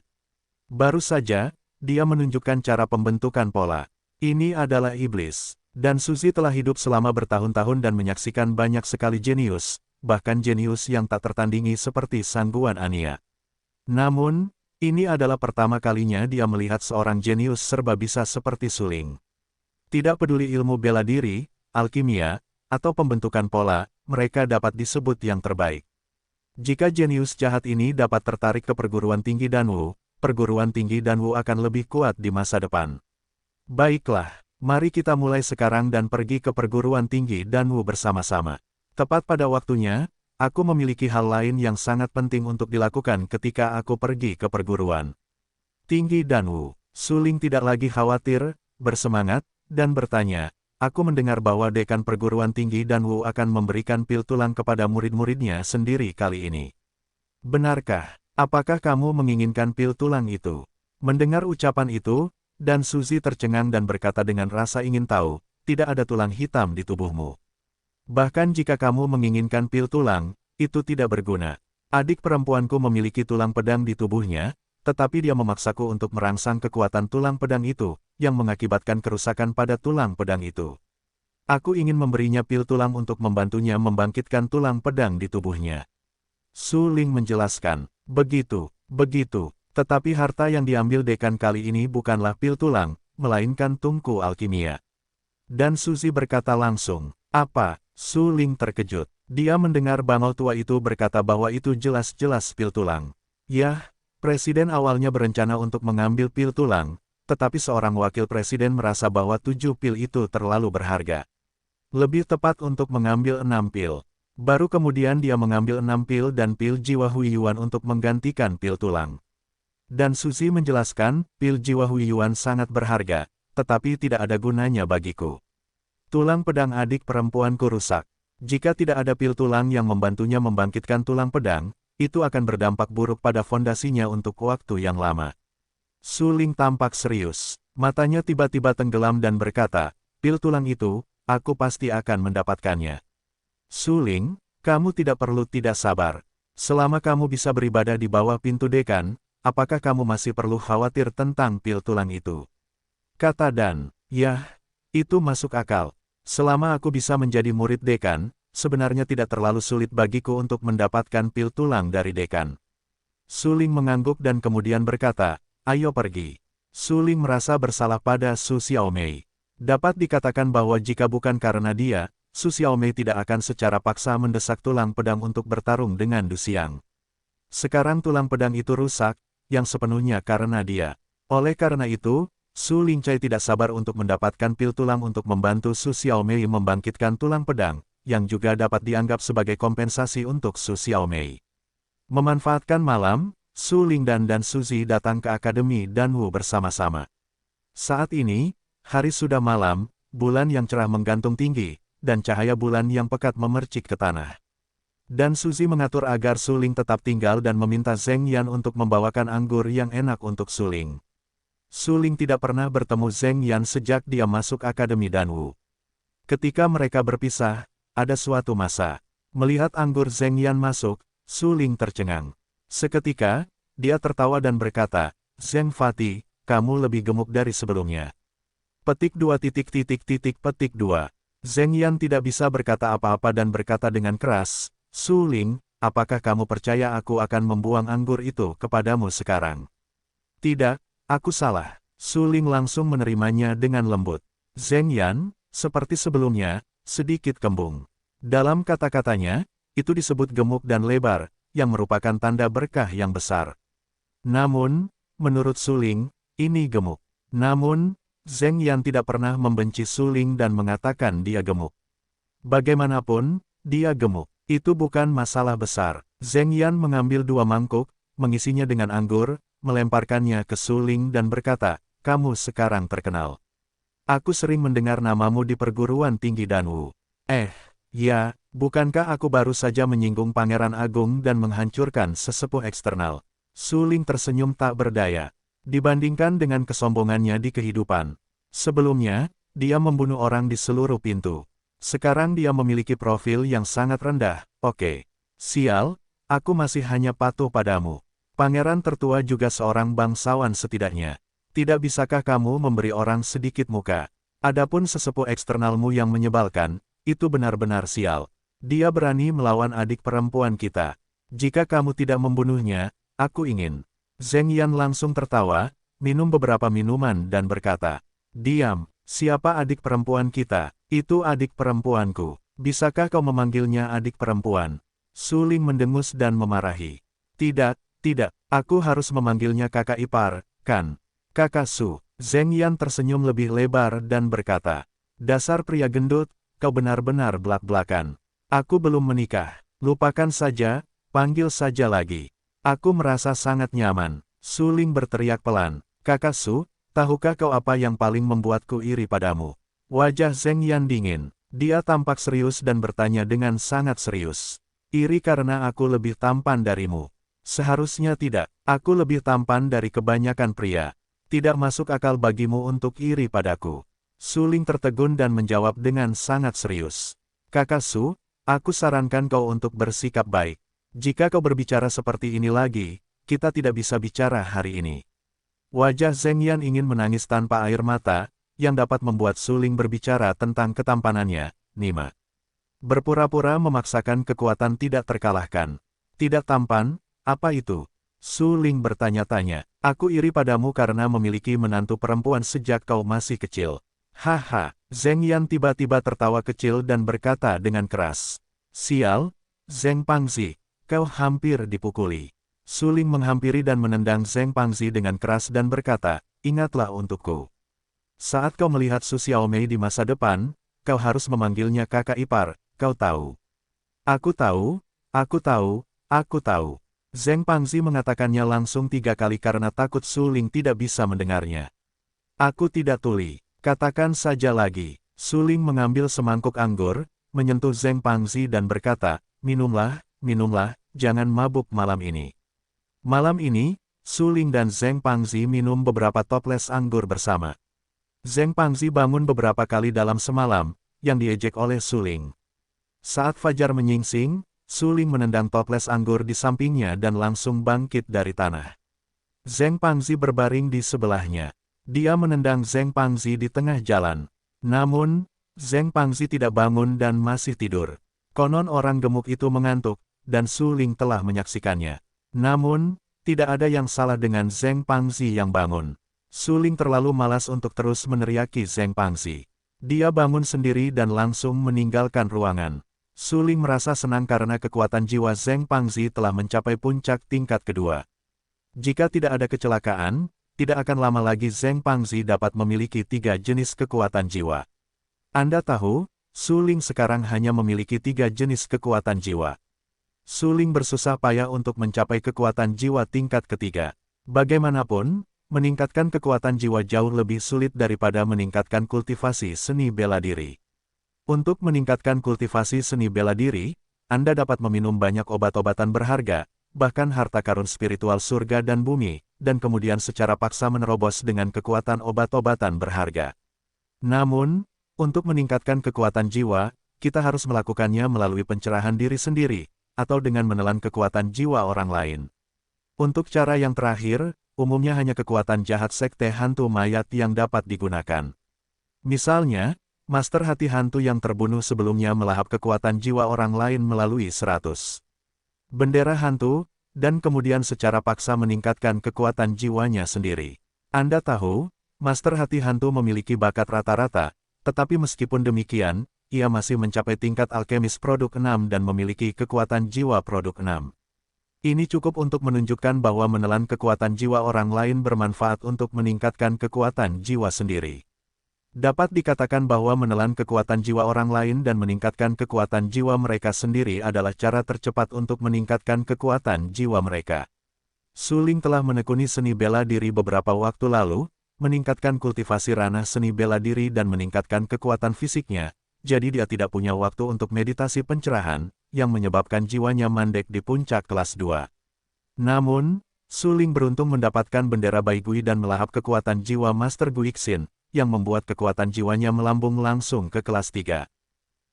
Baru saja, dia menunjukkan cara pembentukan pola. Ini adalah iblis. Dan Suzy telah hidup selama bertahun-tahun dan menyaksikan banyak sekali jenius, bahkan jenius yang tak tertandingi seperti Sangguan Ania. Namun, ini adalah pertama kalinya dia melihat seorang jenius serba bisa seperti Su Ling. Tidak peduli ilmu bela diri, alkimia, atau pembentukan pola, mereka dapat disebut yang terbaik. Jika jenius jahat ini dapat tertarik ke perguruan tinggi Danwu, perguruan tinggi Danwu akan lebih kuat di masa depan. Baiklah, mari kita mulai sekarang dan pergi ke perguruan tinggi Danwu bersama-sama. Tepat pada waktunya, aku memiliki hal lain yang sangat penting untuk dilakukan ketika aku pergi ke perguruan tinggi Danwu. Su Ling tidak lagi khawatir, bersemangat, dan bertanya, aku mendengar bahwa dekan perguruan tinggi Danwu akan memberikan pil tulang kepada murid-muridnya sendiri kali ini. Benarkah? Apakah kamu menginginkan pil tulang itu? Mendengar ucapan itu, Dan Suzy tercengang dan berkata dengan rasa ingin tahu, tidak ada tulang hitam di tubuhmu. Bahkan jika kamu menginginkan pil tulang, itu tidak berguna. Adik perempuanku memiliki tulang pedang di tubuhnya, tetapi dia memaksaku untuk merangsang kekuatan tulang pedang itu, yang mengakibatkan kerusakan pada tulang pedang itu. Aku ingin memberinya pil tulang untuk membantunya membangkitkan tulang pedang di tubuhnya. Su Ling menjelaskan, begitu, tetapi harta yang diambil dekan kali ini bukanlah pil tulang, melainkan tungku alkimia. Dan Suzy berkata langsung, apa? Su Ling terkejut. Dia mendengar bangau tua itu berkata bahwa itu jelas-jelas pil tulang. Yah, presiden awalnya berencana untuk mengambil pil tulang, tetapi seorang wakil presiden merasa bahwa 7 pil itu terlalu berharga. Lebih tepat untuk mengambil 6 pil. Baru kemudian dia mengambil 6 pil dan pil jiwa Huiyuan untuk menggantikan pil tulang. Dan Suzy menjelaskan, pil jiwa Huiyuan sangat berharga, tetapi tidak ada gunanya bagiku. Tulang pedang adik perempuanku rusak. Jika tidak ada pil tulang yang membantunya membangkitkan tulang pedang, itu akan berdampak buruk pada fondasinya untuk waktu yang lama. Su Ling tampak serius. Matanya tiba-tiba tenggelam dan berkata, pil tulang itu, aku pasti akan mendapatkannya. Su Ling, kamu tidak perlu tidak sabar. Selama kamu bisa beribadah di bawah pintu dekan, apakah kamu masih perlu khawatir tentang pil tulang itu? Kata Dan, yah, itu masuk akal. Selama aku bisa menjadi murid dekan, sebenarnya tidak terlalu sulit bagiku untuk mendapatkan pil tulang dari dekan. Su Ling mengangguk dan kemudian berkata, ayo pergi. Su Ling merasa bersalah pada Su Xiaomei. Dapat dikatakan bahwa jika bukan karena dia, Su Xiaomei tidak akan secara paksa mendesak tulang pedang untuk bertarung dengan Du Xiang. Sekarang tulang pedang itu rusak, yang sepenuhnya karena dia. Oleh karena itu, Su Lingcai tidak sabar untuk mendapatkan pil tulang untuk membantu Su Xiaomei membangkitkan tulang pedang, yang juga dapat dianggap sebagai kompensasi untuk Su Xiaomei. Memanfaatkan malam, Su Ling dan Suzy datang ke Akademi Danwu bersama-sama. Saat ini, hari sudah malam, bulan yang cerah menggantung tinggi, dan cahaya bulan yang pekat memercik ke tanah. Dan Suzy mengatur agar Su Ling tetap tinggal dan meminta Zheng Yan untuk membawakan anggur yang enak untuk Su Ling. Su Ling tidak pernah bertemu Zheng Yan sejak dia masuk Akademi Danwu. Ketika mereka berpisah, ada suatu masa. Melihat anggur Zheng Yan masuk, Su Ling tercengang. Seketika, dia tertawa dan berkata, Zheng Fati, kamu lebih gemuk dari sebelumnya. Petik 2. Zheng Yan tidak bisa berkata apa-apa dan berkata dengan keras, Su Ling, apakah kamu percaya aku akan membuang anggur itu kepadamu sekarang? Tidak, aku salah. Su Ling langsung menerimanya dengan lembut. Zheng Yan, seperti sebelumnya, sedikit kembung. Dalam kata-katanya, itu disebut gemuk dan lebar, yang merupakan tanda berkah yang besar. Namun, menurut Su Ling, ini gemuk. Namun, Zheng Yan tidak pernah membenci Su Ling dan mengatakan dia gemuk. Bagaimanapun, dia gemuk. Itu bukan masalah besar. Zheng Yan mengambil 2 mangkuk, mengisinya dengan anggur, melemparkannya ke Su Ling dan berkata, "Kamu sekarang terkenal. Aku sering mendengar namamu di perguruan tinggi Danwu." Ya, bukankah aku baru saja menyinggung Pangeran Agung dan menghancurkan sesepuh eksternal? Su Ling tersenyum tak berdaya. Dibandingkan dengan kesombongannya di kehidupan sebelumnya, dia membunuh orang di seluruh pintu. Sekarang dia memiliki profil yang sangat rendah. Oke. Sial, aku masih hanya patuh padamu. Pangeran tertua juga seorang bangsawan setidaknya. Tidak bisakah kamu memberi orang sedikit muka? Adapun sesepuh eksternalmu yang menyebalkan, itu benar-benar sial. Dia berani melawan adik perempuan kita. Jika kamu tidak membunuhnya, aku ingin. Zheng Yan langsung tertawa, minum beberapa minuman dan berkata, "Diam, siapa adik perempuan kita? Itu adik perempuanku. Bisakah kau memanggilnya adik perempuan?" Su Ling mendengus dan memarahi. Tidak, aku harus memanggilnya kakak ipar, kan? Kakak Su." Zheng Yan tersenyum lebih lebar dan berkata, "Dasar pria gendut, kau benar-benar belak-belakan. Aku belum menikah. Lupakan saja, panggil saja lagi. Aku merasa sangat nyaman." Su Ling berteriak pelan, "Kakak Su, tahukah kau apa yang paling membuatku iri padamu?" Wajah Zheng Yan dingin. Dia tampak serius dan bertanya dengan sangat serius. "Iri karena aku lebih tampan darimu?" "Seharusnya tidak. Aku lebih tampan dari kebanyakan pria. Tidak masuk akal bagimu untuk iri padaku." Su Ling tertegun dan menjawab dengan sangat serius. "Kakak Su, aku sarankan kau untuk bersikap baik. Jika kau berbicara seperti ini lagi, kita tidak bisa bicara hari ini." Wajah Zheng Yan ingin menangis tanpa air mata, yang dapat membuat Su Ling berbicara tentang ketampanannya. Nima berpura-pura memaksakan kekuatan tidak terkalahkan. "Tidak tampan, apa itu?" Su Ling bertanya-tanya. "Aku iri padamu karena memiliki menantu perempuan sejak kau masih kecil." Haha, Zheng Yan tiba-tiba tertawa kecil dan berkata dengan keras. "Sial, Zheng Pangzi, kau hampir dipukuli." Su Ling menghampiri dan menendang Zheng Pangzi dengan keras dan berkata, "Ingatlah untukku. Saat kau melihat Su Xiaomei di masa depan, kau harus memanggilnya kakak ipar, kau tahu." "Aku tahu, aku tahu, aku tahu." Zheng Pangzi mengatakannya langsung 3 kali karena takut Su Ling tidak bisa mendengarnya. "Aku tidak tuli. Katakan saja lagi." Su Ling mengambil semangkuk anggur, menyentuh Zheng Pangzi dan berkata, "Minumlah, minumlah, jangan mabuk malam ini." Malam ini, Su Ling dan Zheng Pangzi minum beberapa toples anggur bersama. Zheng Pangzi bangun beberapa kali dalam semalam, yang diejek oleh Su Ling. Saat fajar menyingsing, Su Ling menendang toples anggur di sampingnya dan langsung bangkit dari tanah. Zheng Pangzi berbaring di sebelahnya. Dia menendang Zheng Pangzi di tengah jalan. Namun, Zheng Pangzi tidak bangun dan masih tidur. Konon orang gemuk itu mengantuk, dan Su Ling telah menyaksikannya. Namun, tidak ada yang salah dengan Zheng Pangzi yang bangun. Su Ling terlalu malas untuk terus meneriaki Zheng Pangzi. Dia bangun sendiri dan langsung meninggalkan ruangan. Su Ling merasa senang karena kekuatan jiwa Zheng Pangzi telah mencapai puncak tingkat kedua. Jika tidak ada kecelakaan, tidak akan lama lagi Zheng Pangzi dapat memiliki 3 jenis kekuatan jiwa. Anda tahu, Su Ling sekarang hanya memiliki 3 jenis kekuatan jiwa. Su Ling bersusah payah untuk mencapai kekuatan jiwa tingkat ketiga. Bagaimanapun, meningkatkan kekuatan jiwa jauh lebih sulit daripada meningkatkan kultivasi seni bela diri. Untuk meningkatkan kultivasi seni bela diri, Anda dapat meminum banyak obat-obatan berharga, bahkan harta karun spiritual surga dan bumi, dan kemudian secara paksa menerobos dengan kekuatan obat-obatan berharga. Namun, untuk meningkatkan kekuatan jiwa, kita harus melakukannya melalui pencerahan diri sendiri, atau dengan menelan kekuatan jiwa orang lain. Untuk cara yang terakhir, umumnya hanya kekuatan jahat sekte hantu mayat yang dapat digunakan. Misalnya, Master Hati Hantu yang terbunuh sebelumnya melahap kekuatan jiwa orang lain melalui 100 bendera hantu, dan kemudian secara paksa meningkatkan kekuatan jiwanya sendiri. Anda tahu, Master Hati Hantu memiliki bakat rata-rata, tetapi meskipun demikian, ia masih mencapai tingkat alkemis produk 6 dan memiliki kekuatan jiwa produk 6. Ini cukup untuk menunjukkan bahwa menelan kekuatan jiwa orang lain bermanfaat untuk meningkatkan kekuatan jiwa sendiri. Dapat dikatakan bahwa menelan kekuatan jiwa orang lain dan meningkatkan kekuatan jiwa mereka sendiri adalah cara tercepat untuk meningkatkan kekuatan jiwa mereka. Su Ling telah menekuni seni bela diri beberapa waktu lalu, meningkatkan kultivasi ranah seni bela diri dan meningkatkan kekuatan fisiknya, jadi dia tidak punya waktu untuk meditasi pencerahan, yang menyebabkan jiwanya mandek di puncak kelas 2. Namun, Su Ling beruntung mendapatkan bendera Bai Gui dan melahap kekuatan jiwa Master Guixin, yang membuat kekuatan jiwanya melambung langsung ke kelas 3.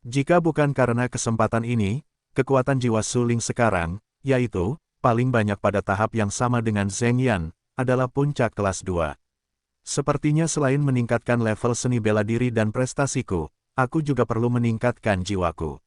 Jika bukan karena kesempatan ini, kekuatan jiwa Su Ling sekarang, yaitu, paling banyak pada tahap yang sama dengan Zheng Yan, adalah puncak kelas 2. Sepertinya selain meningkatkan level seni bela diri dan prestasiku, aku juga perlu meningkatkan jiwaku.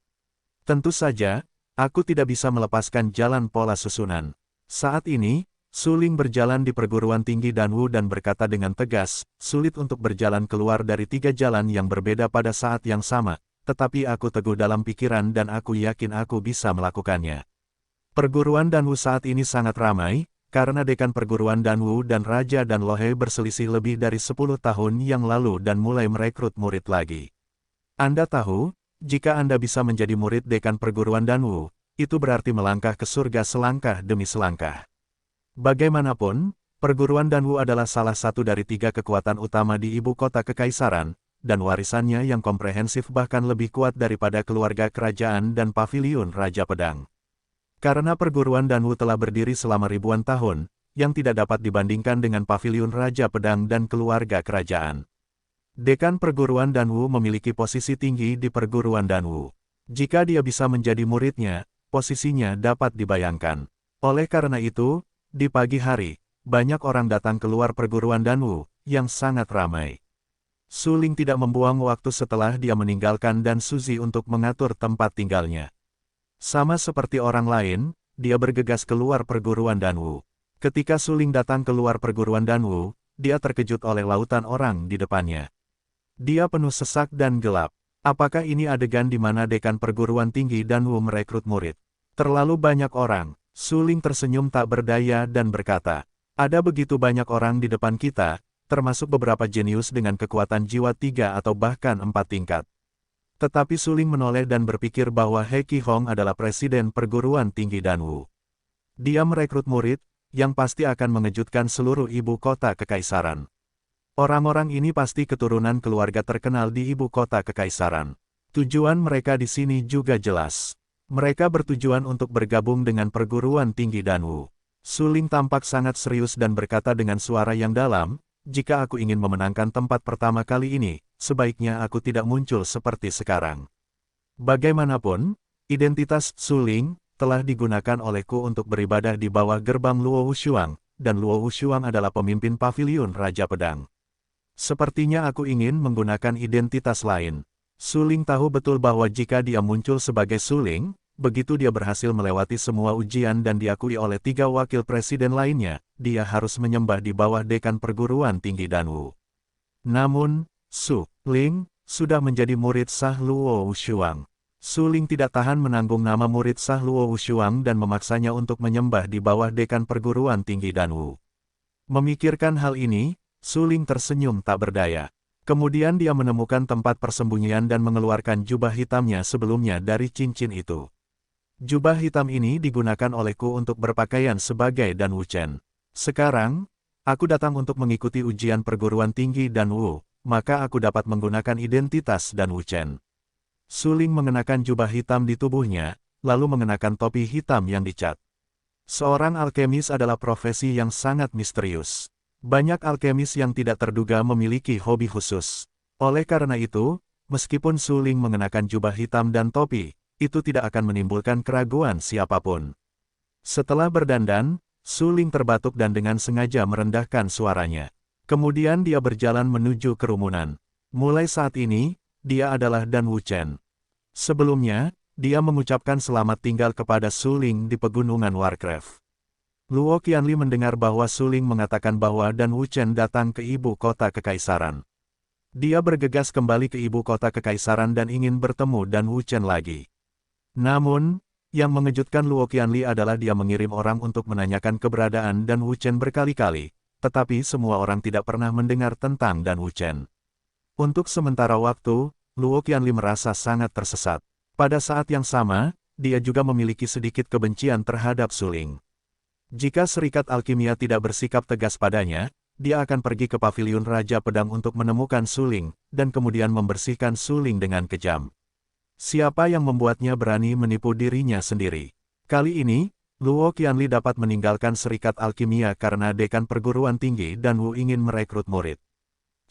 Tentu saja, aku tidak bisa melepaskan jalan pola susunan. Saat ini, Su Ling berjalan di perguruan tinggi Danwu dan berkata dengan tegas, sulit untuk berjalan keluar dari 3 jalan yang berbeda pada saat yang sama, tetapi aku teguh dalam pikiran dan aku yakin aku bisa melakukannya. Perguruan Danwu saat ini sangat ramai, karena dekan perguruan Danwu dan Raja dan Lohe berselisih lebih dari 10 tahun yang lalu dan mulai merekrut murid lagi. Anda tahu, jika Anda bisa menjadi murid dekan perguruan Danwu, itu berarti melangkah ke surga selangkah demi selangkah. Bagaimanapun, perguruan Danwu adalah salah satu dari 3 kekuatan utama di ibu kota kekaisaran, dan warisannya yang komprehensif bahkan lebih kuat daripada keluarga kerajaan dan paviliun Raja Pedang. Karena perguruan Danwu telah berdiri selama ribuan tahun, yang tidak dapat dibandingkan dengan paviliun Raja Pedang dan keluarga kerajaan. Dekan perguruan Danwu memiliki posisi tinggi di perguruan Danwu. Jika dia bisa menjadi muridnya, posisinya dapat dibayangkan. Oleh karena itu, di pagi hari, banyak orang datang keluar perguruan Danwu, yang sangat ramai. Su Ling tidak membuang waktu setelah dia meninggalkan Dan Suzi untuk mengatur tempat tinggalnya. Sama seperti orang lain, dia bergegas keluar perguruan Danwu. Ketika Su Ling datang keluar perguruan Danwu, dia terkejut oleh lautan orang di depannya. Dia penuh sesak dan gelap. Apakah ini adegan di mana dekan perguruan tinggi Danwu merekrut murid? Terlalu banyak orang. Su Ling tersenyum tak berdaya dan berkata, ada begitu banyak orang di depan kita, termasuk beberapa jenius dengan kekuatan jiwa 3 atau bahkan 4 tingkat. Tetapi Su Ling menoleh dan berpikir bahwa He Qihong adalah presiden perguruan tinggi Danwu. Dia merekrut murid, yang pasti akan mengejutkan seluruh ibu kota kekaisaran. Orang-orang ini pasti keturunan keluarga terkenal di ibu kota kekaisaran. Tujuan mereka di sini juga jelas. Mereka bertujuan untuk bergabung dengan perguruan tinggi Danwu. Su Ling tampak sangat serius dan berkata dengan suara yang dalam, jika aku ingin memenangkan tempat pertama kali ini, sebaiknya aku tidak muncul seperti sekarang. Bagaimanapun, identitas Su Ling telah digunakan olehku untuk beribadah di bawah gerbang Luo Wushuang, dan Luo Wushuang adalah pemimpin paviliun Raja Pedang. Sepertinya aku ingin menggunakan identitas lain. Su Ling tahu betul bahwa jika dia muncul sebagai Su Ling, begitu dia berhasil melewati semua ujian dan diakui oleh 3 wakil presiden lainnya, dia harus menyembah di bawah dekan perguruan tinggi Danwu. Namun, Su Ling sudah menjadi murid sah Luo Wushuang. Su Ling tidak tahan menanggung nama murid sah Luo Wushuang dan memaksanya untuk menyembah di bawah dekan perguruan tinggi Danwu. Memikirkan hal ini, Su Ling tersenyum tak berdaya. Kemudian dia menemukan tempat persembunyian dan mengeluarkan jubah hitamnya sebelumnya dari cincin itu. Jubah hitam ini digunakan olehku untuk berpakaian sebagai Dan Wuchen. Sekarang, aku datang untuk mengikuti ujian perguruan tinggi Danwu, maka aku dapat menggunakan identitas Dan Wuchen. Su Ling mengenakan jubah hitam di tubuhnya, lalu mengenakan topi hitam yang dicat. Seorang alkemis adalah profesi yang sangat misterius. Banyak alkemis yang tidak terduga memiliki hobi khusus. Oleh karena itu, meskipun Su Ling mengenakan jubah hitam dan topi, itu tidak akan menimbulkan keraguan siapapun. Setelah berdandan, Su Ling terbatuk dan dengan sengaja merendahkan suaranya. Kemudian dia berjalan menuju kerumunan. Mulai saat ini, dia adalah Dan Wuchen. Sebelumnya, dia mengucapkan selamat tinggal kepada Su Ling di pegunungan Warcraft. Luo Qianli mendengar bahwa Suling mengatakan bahwa Dan Wuchen datang ke ibu kota kekaisaran. Dia bergegas kembali ke ibu kota kekaisaran dan ingin bertemu Dan Wuchen lagi. Namun, yang mengejutkan Luo Qianli adalah dia mengirim orang untuk menanyakan keberadaan Dan Wuchen berkali-kali, tetapi semua orang tidak pernah mendengar tentang Dan Wuchen. Untuk sementara waktu, Luo Qianli merasa sangat tersesat. Pada saat yang sama, dia juga memiliki sedikit kebencian terhadap Suling. Jika Serikat Alkimia tidak bersikap tegas padanya, dia akan pergi ke paviliun Raja Pedang untuk menemukan Suling, dan kemudian membersihkan Suling dengan kejam. Siapa yang membuatnya berani menipu dirinya sendiri? Kali ini, Luo Qianli dapat meninggalkan Serikat Alkimia karena Dekan Perguruan Tinggi Dan Wu ingin merekrut murid.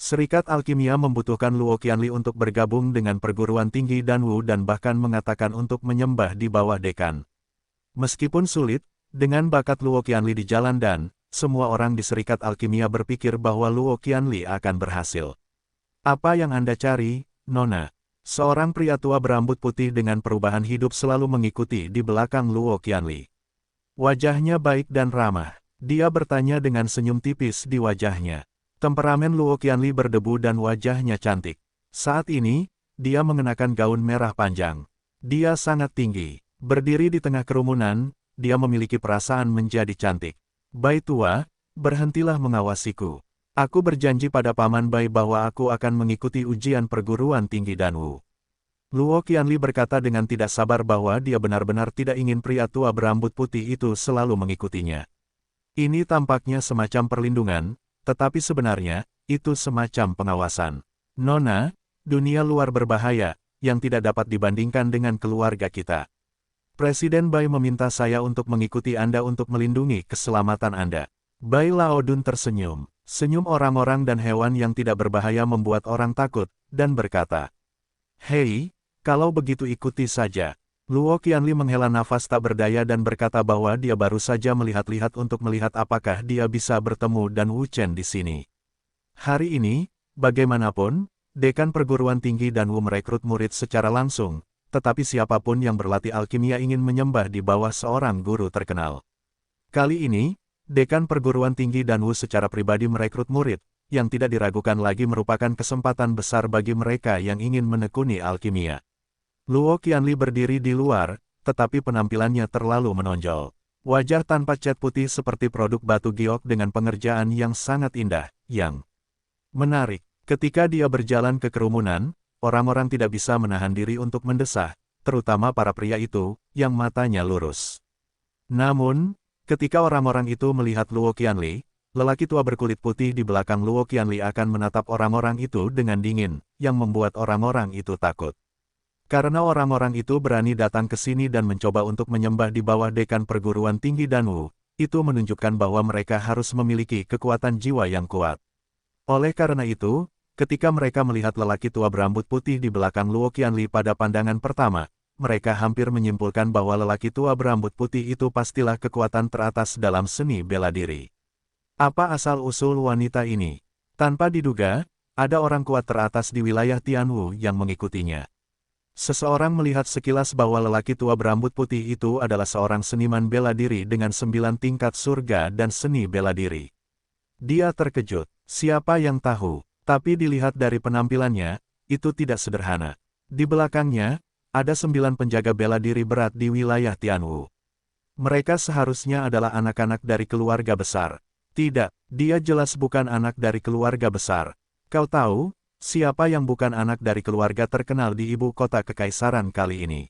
Serikat Alkimia membutuhkan Luo Qianli untuk bergabung dengan Perguruan Tinggi Dan Wu dan bahkan mengatakan untuk menyembah di bawah dekan. Meskipun sulit, dengan bakat Luo Qianli di jalan Dan, semua orang di Serikat Alkimia berpikir bahwa Luo Qianli akan berhasil. Apa yang Anda cari, Nona? Seorang pria tua berambut putih dengan perubahan hidup selalu mengikuti di belakang Luo Qianli. Wajahnya baik dan ramah. Dia bertanya dengan senyum tipis di wajahnya. Temperamen Luo Qianli berdebu dan wajahnya cantik. Saat ini, dia mengenakan gaun merah panjang. Dia sangat tinggi. Berdiri di tengah kerumunan, dia memiliki perasaan menjadi cantik. Bai tua, berhentilah mengawasiku. Aku berjanji pada Paman Bai bahwa aku akan mengikuti ujian perguruan tinggi Dan Wu. Luo Qianli berkata dengan tidak sabar bahwa dia benar-benar tidak ingin pria tua berambut putih itu selalu mengikutinya. Ini tampaknya semacam perlindungan, tetapi sebenarnya, itu semacam pengawasan. Nona, dunia luar berbahaya, yang tidak dapat dibandingkan dengan keluarga kita. Presiden Bai meminta saya untuk mengikuti Anda untuk melindungi keselamatan Anda. Bai Laodun tersenyum. Senyum orang-orang dan hewan yang tidak berbahaya membuat orang takut, dan berkata, "Hei, kalau begitu ikuti saja." Luo Qianli menghela nafas tak berdaya dan berkata bahwa dia baru saja melihat-lihat untuk melihat apakah dia bisa bertemu Dan Wuchen di sini. Hari ini, bagaimanapun, Dekan Perguruan Tinggi Dan Wu merekrut murid secara langsung, tetapi siapapun yang berlatih alkimia ingin menyembah di bawah seorang guru terkenal. Kali ini, Dekan Perguruan Tinggi Dan Wu secara pribadi merekrut murid, yang tidak diragukan lagi merupakan kesempatan besar bagi mereka yang ingin menekuni alkimia. Luo Qianli berdiri di luar, tetapi penampilannya terlalu menonjol. Wajah tanpa cat putih seperti produk batu giok dengan pengerjaan yang sangat indah, yang menarik. Ketika dia berjalan ke kerumunan, orang-orang tidak bisa menahan diri untuk mendesah, terutama para pria itu, yang matanya lurus. Namun, ketika orang-orang itu melihat Luo Qianli, lelaki tua berkulit putih di belakang Luo Qianli akan menatap orang-orang itu dengan dingin, yang membuat orang-orang itu takut. Karena orang-orang itu berani datang ke sini dan mencoba untuk menyembah di bawah Dekan Perguruan Tinggi Dan Wu, itu menunjukkan bahwa mereka harus memiliki kekuatan jiwa yang kuat. Oleh karena itu, ketika mereka melihat lelaki tua berambut putih di belakang Luo Qianli pada pandangan pertama, mereka hampir menyimpulkan bahwa lelaki tua berambut putih itu pastilah kekuatan teratas dalam seni bela diri. Apa asal-usul wanita ini? Tanpa diduga, ada orang kuat teratas di wilayah Tianwu yang mengikutinya. Seseorang melihat sekilas bahwa lelaki tua berambut putih itu adalah seorang seniman bela diri dengan 9 tingkat surga dan seni bela diri. Dia terkejut. Siapa yang tahu? Tapi dilihat dari penampilannya, itu tidak sederhana. Di belakangnya, ada 9 penjaga bela diri berat di wilayah Tianwu. Mereka seharusnya adalah anak-anak dari keluarga besar. Tidak, dia jelas bukan anak dari keluarga besar. Kau tahu, siapa yang bukan anak dari keluarga terkenal di ibu kota kekaisaran kali ini?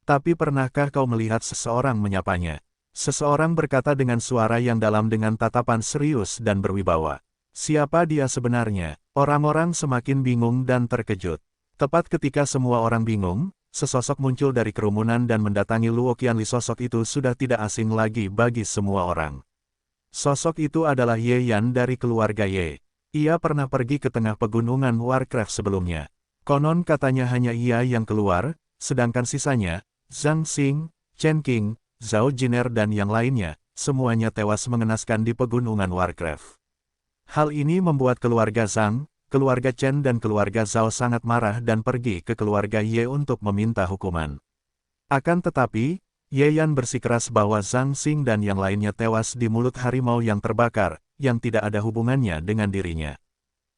Tapi pernahkah kau melihat seseorang menyapanya? Seseorang berkata dengan suara yang dalam dengan tatapan serius dan berwibawa. Siapa dia sebenarnya? Orang-orang semakin bingung dan terkejut. Tepat ketika semua orang bingung, sesosok muncul dari kerumunan dan mendatangi Luo Qianli. Sosok itu sudah tidak asing lagi bagi semua orang. Sosok itu adalah Ye Yan dari keluarga Ye. Ia pernah pergi ke tengah pegunungan Warcraft sebelumnya. Konon katanya hanya ia yang keluar, sedangkan sisanya, Zhang Xing, Chen Qing, Zhao Jiner dan yang lainnya, semuanya tewas mengenaskan di pegunungan Warcraft. Hal ini membuat keluarga Zhang, keluarga Chen dan keluarga Zhao sangat marah dan pergi ke keluarga Ye untuk meminta hukuman. Akan tetapi, Ye Yan bersikeras bahwa Zhang Xing dan yang lainnya tewas di mulut harimau yang terbakar, yang tidak ada hubungannya dengan dirinya.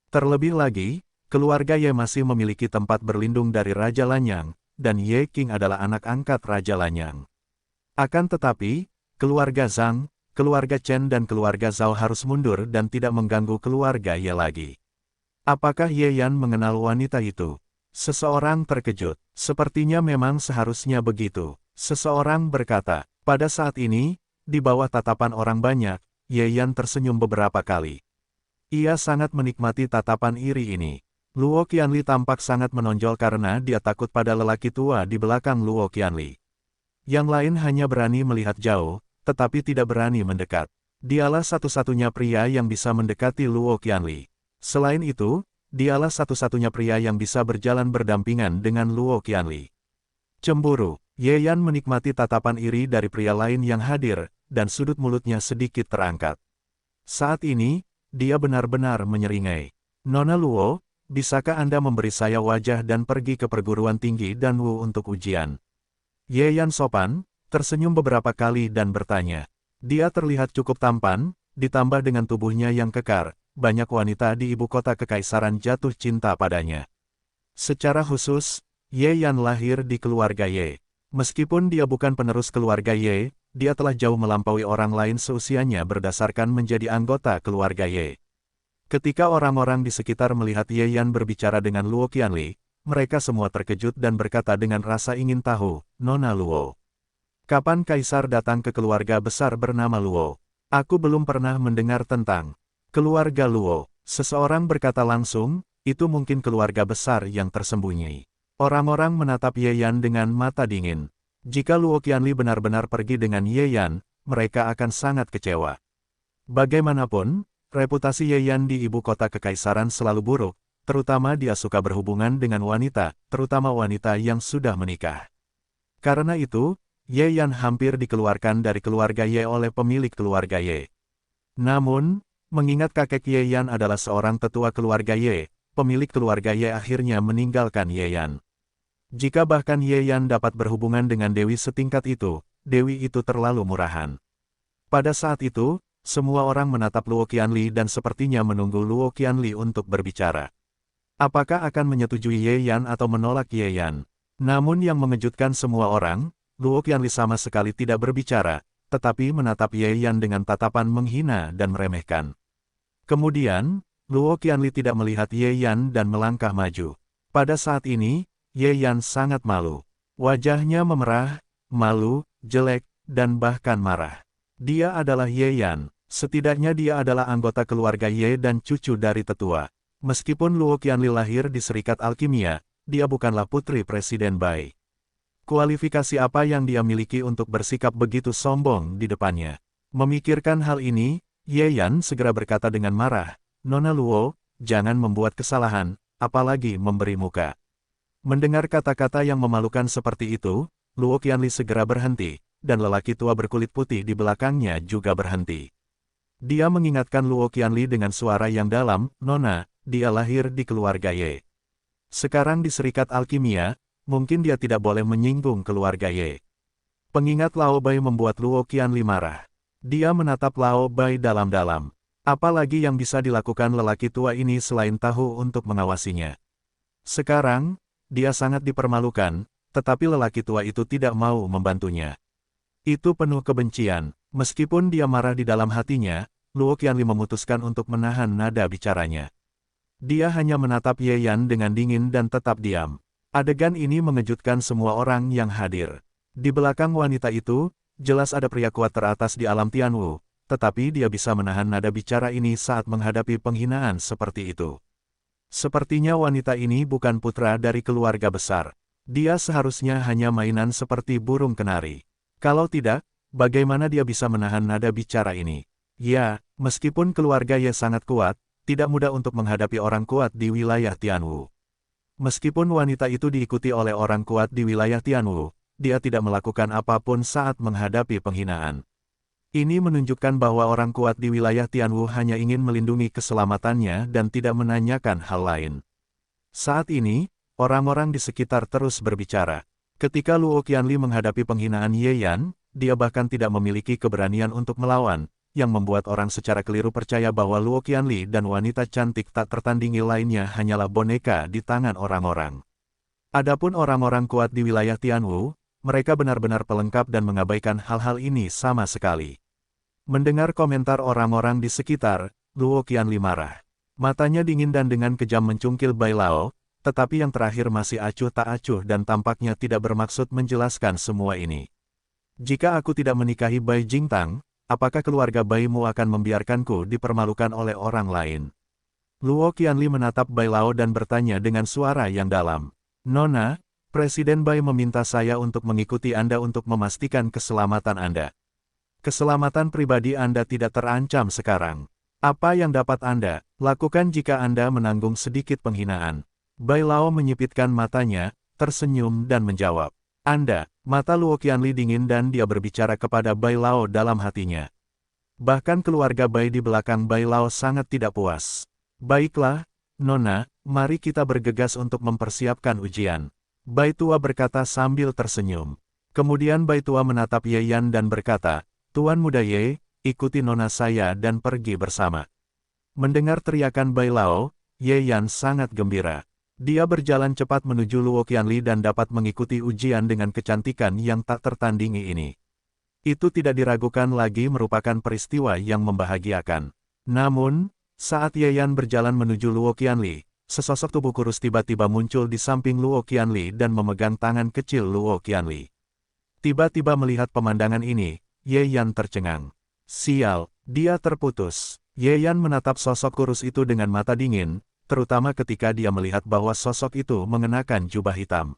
Terlebih lagi, keluarga Ye masih memiliki tempat berlindung dari Raja Lanyang, dan Ye Qing adalah anak angkat Raja Lanyang. Akan tetapi, keluarga Zhang, keluarga Chen dan keluarga Zhao harus mundur dan tidak mengganggu keluarga Ye lagi. Apakah Ye Yan mengenal wanita itu? Seseorang terkejut. Sepertinya memang seharusnya begitu. Seseorang berkata, pada saat ini, di bawah tatapan orang banyak, Ye Yan tersenyum beberapa kali. Ia sangat menikmati tatapan iri ini. Luo Qianli tampak sangat menonjol karena dia takut pada lelaki tua di belakang Luo Qianli. Yang lain hanya berani melihat jauh, tetapi tidak berani mendekat. Dialah satu-satunya pria yang bisa mendekati Luo Qianli. Selain itu, dialah satu-satunya pria yang bisa berjalan berdampingan dengan Luo Qianli. Cemburu. Ye Yan menikmati tatapan iri dari pria lain yang hadir, dan sudut mulutnya sedikit terangkat. Saat ini, dia benar-benar menyeringai. Nona Luo, bisakah Anda memberi saya wajah dan pergi ke perguruan tinggi Danwu untuk ujian? Ye Yan sopan, tersenyum beberapa kali dan bertanya. Dia terlihat cukup tampan, ditambah dengan tubuhnya yang kekar, banyak wanita di ibu kota kekaisaran jatuh cinta padanya. Secara khusus, Ye Yan lahir di keluarga Ye. Meskipun dia bukan penerus keluarga Ye, dia telah jauh melampaui orang lain seusianya berdasarkan menjadi anggota keluarga Ye. Ketika orang-orang di sekitar melihat Ye Yan berbicara dengan Luo Qianli, mereka semua terkejut dan berkata dengan rasa ingin tahu, Nona Luo. Kapan Kaisar datang ke keluarga besar bernama Luo? Aku belum pernah mendengar tentang keluarga Luo. Seseorang berkata langsung, itu mungkin keluarga besar yang tersembunyi. Orang-orang menatap Ye Yan dengan mata dingin. Jika Luo Qianli benar-benar pergi dengan Ye Yan, mereka akan sangat kecewa. Bagaimanapun, reputasi Ye Yan di ibu kota kekaisaran selalu buruk, terutama dia suka berhubungan dengan wanita, terutama wanita yang sudah menikah. Karena itu, Ye Yan hampir dikeluarkan dari keluarga Ye oleh pemilik keluarga Ye. Namun, mengingat kakek Ye Yan adalah seorang tetua keluarga Ye, pemilik keluarga Ye akhirnya meninggalkan Ye Yan. Jika bahkan Ye Yan dapat berhubungan dengan dewi setingkat itu, dewi itu terlalu murahan. Pada saat itu, semua orang menatap Luo Qianli dan sepertinya menunggu Luo Qianli untuk berbicara. Apakah akan menyetujui Ye Yan atau menolak Ye Yan? Namun yang mengejutkan semua orang, Luo Qianli sama sekali tidak berbicara, tetapi menatap Ye Yan dengan tatapan menghina dan meremehkan. Kemudian, Luo Qianli tidak melihat Ye Yan dan melangkah maju. Pada saat ini, Ye Yan sangat malu. Wajahnya memerah, malu, jelek, dan bahkan marah. Dia adalah Ye Yan. Setidaknya dia adalah anggota keluarga Ye dan cucu dari tetua. Meskipun Luo Qianli lahir di Serikat Alkimia, dia bukanlah putri Presiden Bai. Kualifikasi apa yang dia miliki untuk bersikap begitu sombong di depannya? Memikirkan hal ini, Ye Yan segera berkata dengan marah, Nona Luo, jangan membuat kesalahan, apalagi memberi muka. Mendengar kata-kata yang memalukan seperti itu, Luo Qianli segera berhenti, dan lelaki tua berkulit putih di belakangnya juga berhenti. Dia mengingatkan Luo Qianli dengan suara yang dalam, Nona, dia lahir di keluarga Ye. Sekarang di Serikat Alkimia, mungkin dia tidak boleh menyinggung keluarga Ye. Pengingat Lao Bai membuat Luo Qianli marah. Dia menatap Lao Bai dalam-dalam. Apalagi yang bisa dilakukan lelaki tua ini selain tahu untuk mengawasinya. Sekarang, dia sangat dipermalukan, tetapi lelaki tua itu tidak mau membantunya. Itu penuh kebencian. Meskipun dia marah di dalam hatinya, Luo Qianli memutuskan untuk menahan nada bicaranya. Dia hanya menatap Ye Yan dengan dingin dan tetap diam. Adegan ini mengejutkan semua orang yang hadir. Di belakang wanita itu, jelas ada pria kuat teratas di alam Tianwu, tetapi dia bisa menahan nada bicara ini saat menghadapi penghinaan seperti itu. Sepertinya wanita ini bukan putra dari keluarga besar. Dia seharusnya hanya mainan seperti burung kenari. Kalau tidak, bagaimana dia bisa menahan nada bicara ini? Ya, meskipun keluarga Ye sangat kuat, tidak mudah untuk menghadapi orang kuat di wilayah Tianwu. Meskipun wanita itu diikuti oleh orang kuat di wilayah Tianwu, dia tidak melakukan apapun saat menghadapi penghinaan. Ini menunjukkan bahwa orang kuat di wilayah Tianwu hanya ingin melindungi keselamatannya dan tidak menanyakan hal lain. Saat ini, orang-orang di sekitar terus berbicara. Ketika Luo Qianli menghadapi penghinaan Ye Yan, dia bahkan tidak memiliki keberanian untuk melawan, yang membuat orang secara keliru percaya bahwa Luo Qianli dan wanita cantik tak tertandingi lainnya hanyalah boneka di tangan orang-orang. Adapun orang-orang kuat di wilayah Tianwu, mereka benar-benar pelengkap dan mengabaikan hal-hal ini sama sekali. Mendengar komentar orang-orang di sekitar, Luo Qianli marah. Matanya dingin dan dengan kejam mencungkil Bai Lao, tetapi yang terakhir masih acuh tak acuh dan tampaknya tidak bermaksud menjelaskan semua ini. Jika aku tidak menikahi Bai Jingtang, apakah keluarga Baimu akan membiarkanku dipermalukan oleh orang lain? Luo Qianli menatap Bai Lao dan bertanya dengan suara yang dalam. Nona, Presiden Bai meminta saya untuk mengikuti Anda untuk memastikan keselamatan Anda. Keselamatan pribadi Anda tidak terancam sekarang. Apa yang dapat Anda lakukan jika Anda menanggung sedikit penghinaan? Bai Lao menyipitkan matanya, tersenyum dan menjawab. Anda, mata Luo Qianli dingin dan dia berbicara kepada Bai Lao dalam hatinya. Bahkan keluarga Bai di belakang Bai Lao sangat tidak puas. Baiklah, Nona, mari kita bergegas untuk mempersiapkan ujian. Bai Tua berkata sambil tersenyum. Kemudian Bai Tua menatap Ye Yan dan berkata, Tuan Muda Ye, ikuti Nona saya dan pergi bersama. Mendengar teriakan Bai Lao, Ye Yan sangat gembira. Dia berjalan cepat menuju Luo Qianli dan dapat mengikuti ujian dengan kecantikan yang tak tertandingi ini. Itu tidak diragukan lagi merupakan peristiwa yang membahagiakan. Namun, saat Ye Yan berjalan menuju Luo Qianli, sesosok tubuh kurus tiba-tiba muncul di samping Luo Qianli dan memegang tangan kecil Luo Qianli. Tiba-tiba melihat pemandangan ini, Ye Yan tercengang. Sial, dia terputus. Ye Yan menatap sosok kurus itu dengan mata dingin, terutama ketika dia melihat bahwa sosok itu mengenakan jubah hitam.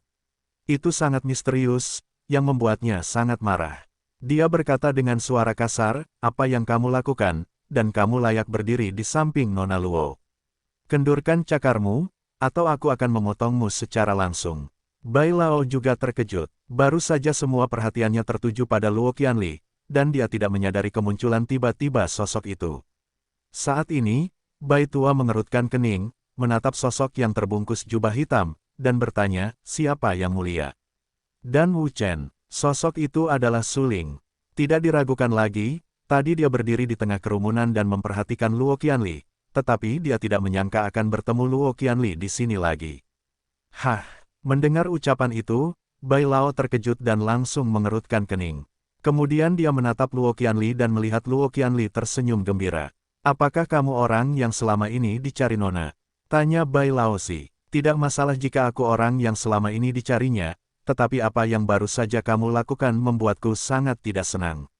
Itu sangat misterius, yang membuatnya sangat marah. Dia berkata dengan suara kasar, apa yang kamu lakukan, dan kamu layak berdiri di samping Nona Luo. Kendurkan cakarmu, atau aku akan memotongmu secara langsung. Bai Lao juga terkejut, baru saja semua perhatiannya tertuju pada Luo Qianli, dan dia tidak menyadari kemunculan tiba-tiba sosok itu. Saat ini, Bai Tua mengerutkan kening, menatap sosok yang terbungkus jubah hitam, dan bertanya, siapa yang mulia? Dan Wu Chen, sosok itu adalah Su Ling. Tidak diragukan lagi, tadi dia berdiri di tengah kerumunan dan memperhatikan Luo Qianli, tetapi dia tidak menyangka akan bertemu Luo Qianli di sini lagi. Hah, mendengar ucapan itu, Bai Lao terkejut dan langsung mengerutkan kening. Kemudian dia menatap Luo Qianli dan melihat Luo Qianli tersenyum gembira. Apakah kamu orang yang selama ini dicari Nona? Tanya Bai Laozi. Tidak masalah jika aku orang yang selama ini dicarinya, tetapi apa yang baru saja kamu lakukan membuatku sangat tidak senang.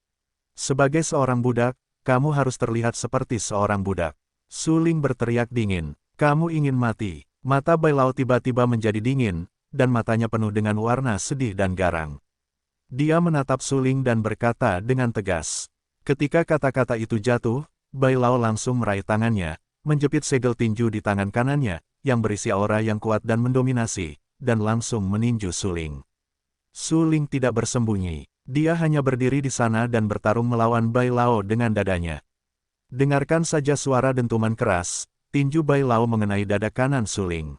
Sebagai seorang budak, kamu harus terlihat seperti seorang budak. Su Ling berteriak dingin. Kamu ingin mati. Mata Bai Lao tiba-tiba menjadi dingin, dan matanya penuh dengan warna sedih dan garang. Dia menatap Su Ling dan berkata dengan tegas. Ketika kata-kata itu jatuh, Bai Lao langsung meraih tangannya, menjepit segel tinju di tangan kanannya, yang berisi aura yang kuat dan mendominasi, dan langsung meninju Su Ling. Su Ling tidak bersembunyi, dia hanya berdiri di sana dan bertarung melawan Bai Lao dengan dadanya. Dengarkan saja suara dentuman keras, tinju Bai Lao mengenai dada kanan Su Ling.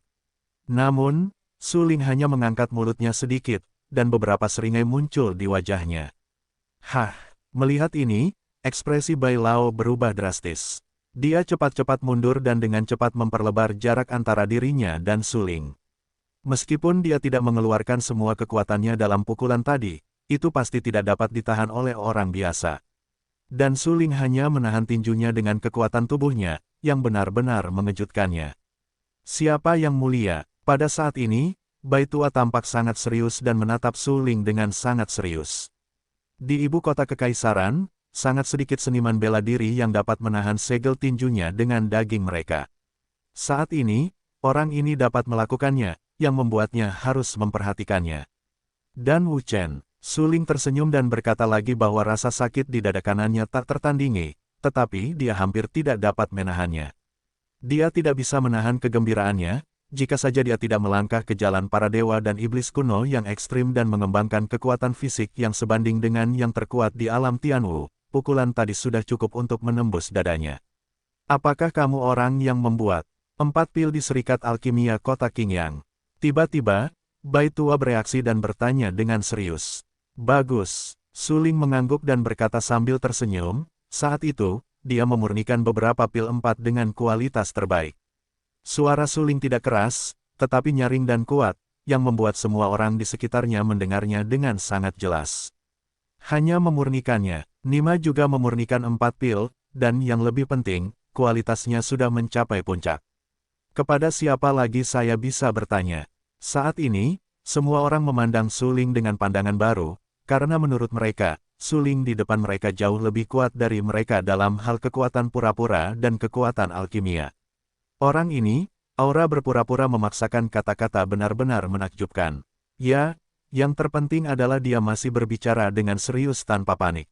Namun, Su Ling hanya mengangkat mulutnya sedikit, dan beberapa seringai muncul di wajahnya. Hah, melihat ini, ekspresi Bai Lao berubah drastis. Dia cepat-cepat mundur dan dengan cepat memperlebar jarak antara dirinya dan Su Ling. Meskipun dia tidak mengeluarkan semua kekuatannya dalam pukulan tadi, itu pasti tidak dapat ditahan oleh orang biasa. Dan Su Ling hanya menahan tinjunya dengan kekuatan tubuhnya, yang benar-benar mengejutkannya. Siapa yang mulia? Pada saat ini, Bai Tua tampak sangat serius dan menatap Su Ling dengan sangat serius. Di ibu kota kekaisaran, sangat sedikit seniman bela diri yang dapat menahan segel tinjunya dengan daging mereka. Saat ini, orang ini dapat melakukannya, yang membuatnya harus memperhatikannya. Dan Wu Chen, Su Ling tersenyum dan berkata lagi bahwa rasa sakit di dada kanannya tak tertandingi, tetapi dia hampir tidak dapat menahannya. Dia tidak bisa menahan kegembiraannya, jika saja dia tidak melangkah ke jalan para dewa dan iblis kuno yang ekstrim dan mengembangkan kekuatan fisik yang sebanding dengan yang terkuat di alam Tianwu, pukulan tadi sudah cukup untuk menembus dadanya. Apakah kamu orang yang membuat 4 pil di Serikat Alkimia Kota Qingyang? Tiba-tiba, Bai tua bereaksi dan bertanya dengan serius. Bagus. Su Ling mengangguk dan berkata sambil tersenyum, saat itu, dia memurnikan beberapa pil 4 dengan kualitas terbaik. Suara Su Ling tidak keras, tetapi nyaring dan kuat, yang membuat semua orang di sekitarnya mendengarnya dengan sangat jelas. Hanya memurnikannya, Nima juga memurnikan 4 pil, dan yang lebih penting, kualitasnya sudah mencapai puncak. Kepada siapa lagi saya bisa bertanya? Saat ini, semua orang memandang Su Ling dengan pandangan baru, karena menurut mereka, Su Ling di depan mereka jauh lebih kuat dari mereka dalam hal kekuatan pura-pura dan kekuatan alkimia. Orang ini, aura berpura-pura memaksakan kata-kata benar-benar menakjubkan. Ya, yang terpenting adalah dia masih berbicara dengan serius tanpa panik.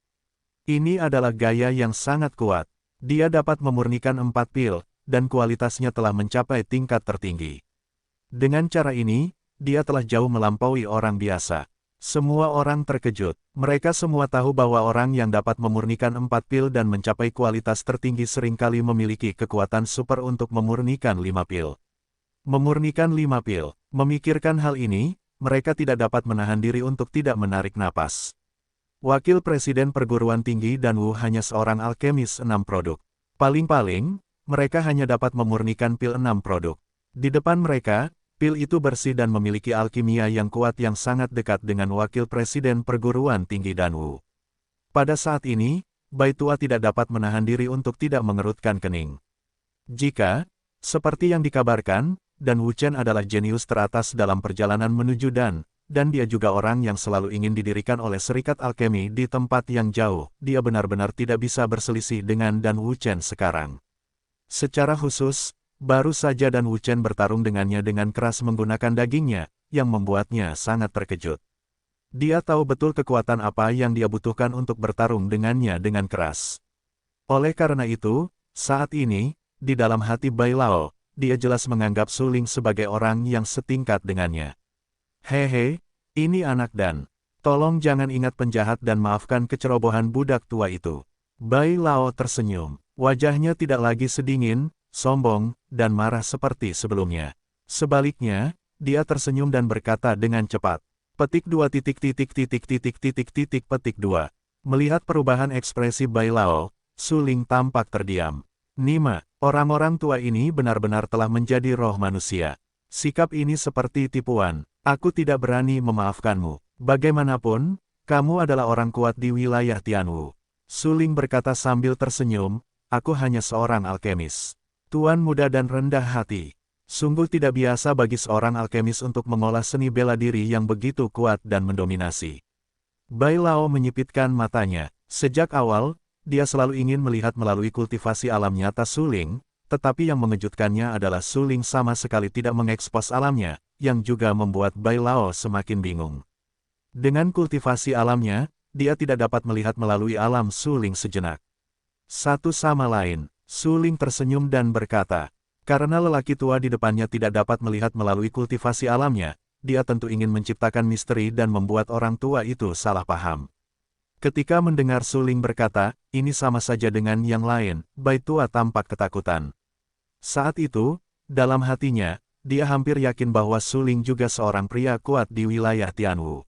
Ini adalah gaya yang sangat kuat. Dia dapat memurnikan 4 pil, dan kualitasnya telah mencapai tingkat tertinggi. Dengan cara ini, dia telah jauh melampaui orang biasa. Semua orang terkejut. Mereka semua tahu bahwa orang yang dapat memurnikan 4 pil dan mencapai kualitas tertinggi seringkali memiliki kekuatan super untuk memurnikan 5 pil. Memurnikan 5 pil. Memikirkan hal ini, mereka tidak dapat menahan diri untuk tidak menarik napas. Wakil Presiden Perguruan Tinggi Dan Wu hanya seorang alkemis 6 produk. Paling-paling, mereka hanya dapat memurnikan pil 6 produk. Di depan mereka, pil itu bersih dan memiliki alkimia yang kuat yang sangat dekat dengan Wakil Presiden Perguruan Tinggi Dan Wu. Pada saat ini, Bai tua tidak dapat menahan diri untuk tidak mengerutkan kening. Jika, seperti yang dikabarkan, Dan Wu Chen adalah jenius teratas dalam perjalanan menuju dan dia juga orang yang selalu ingin didirikan oleh Serikat Alkemi di tempat yang jauh, dia benar-benar tidak bisa berselisih dengan Dan Wu Chen sekarang. Secara khusus, baru saja Dan Wu Chen bertarung dengannya dengan keras menggunakan dagingnya, yang membuatnya sangat terkejut. Dia tahu betul kekuatan apa yang dia butuhkan untuk bertarung dengannya dengan keras. Oleh karena itu, saat ini, di dalam hati Bai Lao, dia jelas menganggap Su Ling sebagai orang yang setingkat dengannya. Hehe, ini anak dan, tolong jangan ingat penjahat dan maafkan kecerobohan budak tua itu. Bai Lao tersenyum, wajahnya tidak lagi sedingin, sombong, dan marah seperti sebelumnya. Sebaliknya, dia tersenyum dan berkata dengan cepat. Petik 2 petik 2. Melihat perubahan ekspresi Bai Lao, Su Ling tampak terdiam. Nima, orang-orang tua ini benar-benar telah menjadi roh manusia. Sikap ini seperti tipuan. Aku tidak berani memaafkanmu. Bagaimanapun, kamu adalah orang kuat di wilayah Tianwu. Su Ling berkata sambil tersenyum, aku hanya seorang alkemis. Tuan muda dan rendah hati. Sungguh tidak biasa bagi seorang alkemis untuk mengolah seni bela diri yang begitu kuat dan mendominasi. Bai Lao menyipitkan matanya. Sejak awal, dia selalu ingin melihat melalui kultivasi alam nyata Su Ling, tetapi yang mengejutkannya adalah Su Ling sama sekali tidak mengekspos alamnya, yang juga membuat Bai Lao semakin bingung. Dengan kultivasi alamnya, dia tidak dapat melihat melalui alam Su Ling sejenak. Satu sama lain, Su Ling tersenyum dan berkata, karena lelaki tua di depannya tidak dapat melihat melalui kultivasi alamnya, dia tentu ingin menciptakan misteri dan membuat orang tua itu salah paham. Ketika mendengar Su Ling berkata, ini sama saja dengan yang lain, Bai tua tampak ketakutan. Saat itu, dalam hatinya, dia hampir yakin bahwa Su Ling juga seorang pria kuat di wilayah Tianwu.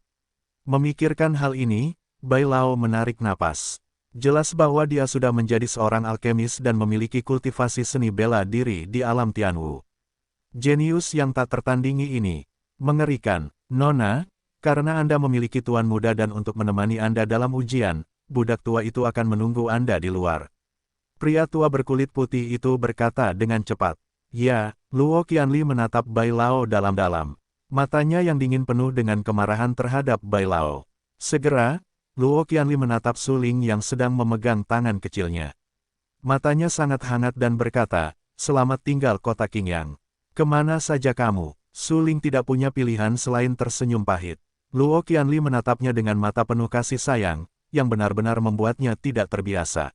Memikirkan hal ini, Bai Lao menarik napas. Jelas bahwa dia sudah menjadi seorang alkemis dan memiliki kultivasi seni bela diri di alam Tianwu. Jenius yang tak tertandingi ini. Mengerikan, Nona, karena Anda memiliki tuan muda dan untuk menemani Anda dalam ujian, budak tua itu akan menunggu Anda di luar. Pria tua berkulit putih itu berkata dengan cepat. Ya, Luo Qianli menatap Bai Lao dalam-dalam. Matanya yang dingin penuh dengan kemarahan terhadap Bai Lao. Segera, Luo Qianli menatap Su Ling yang sedang memegang tangan kecilnya. Matanya sangat hangat dan berkata, selamat tinggal kota Qingyang. Kemana saja kamu? Su Ling tidak punya pilihan selain tersenyum pahit. Luo Qianli menatapnya dengan mata penuh kasih sayang, yang benar-benar membuatnya tidak terbiasa.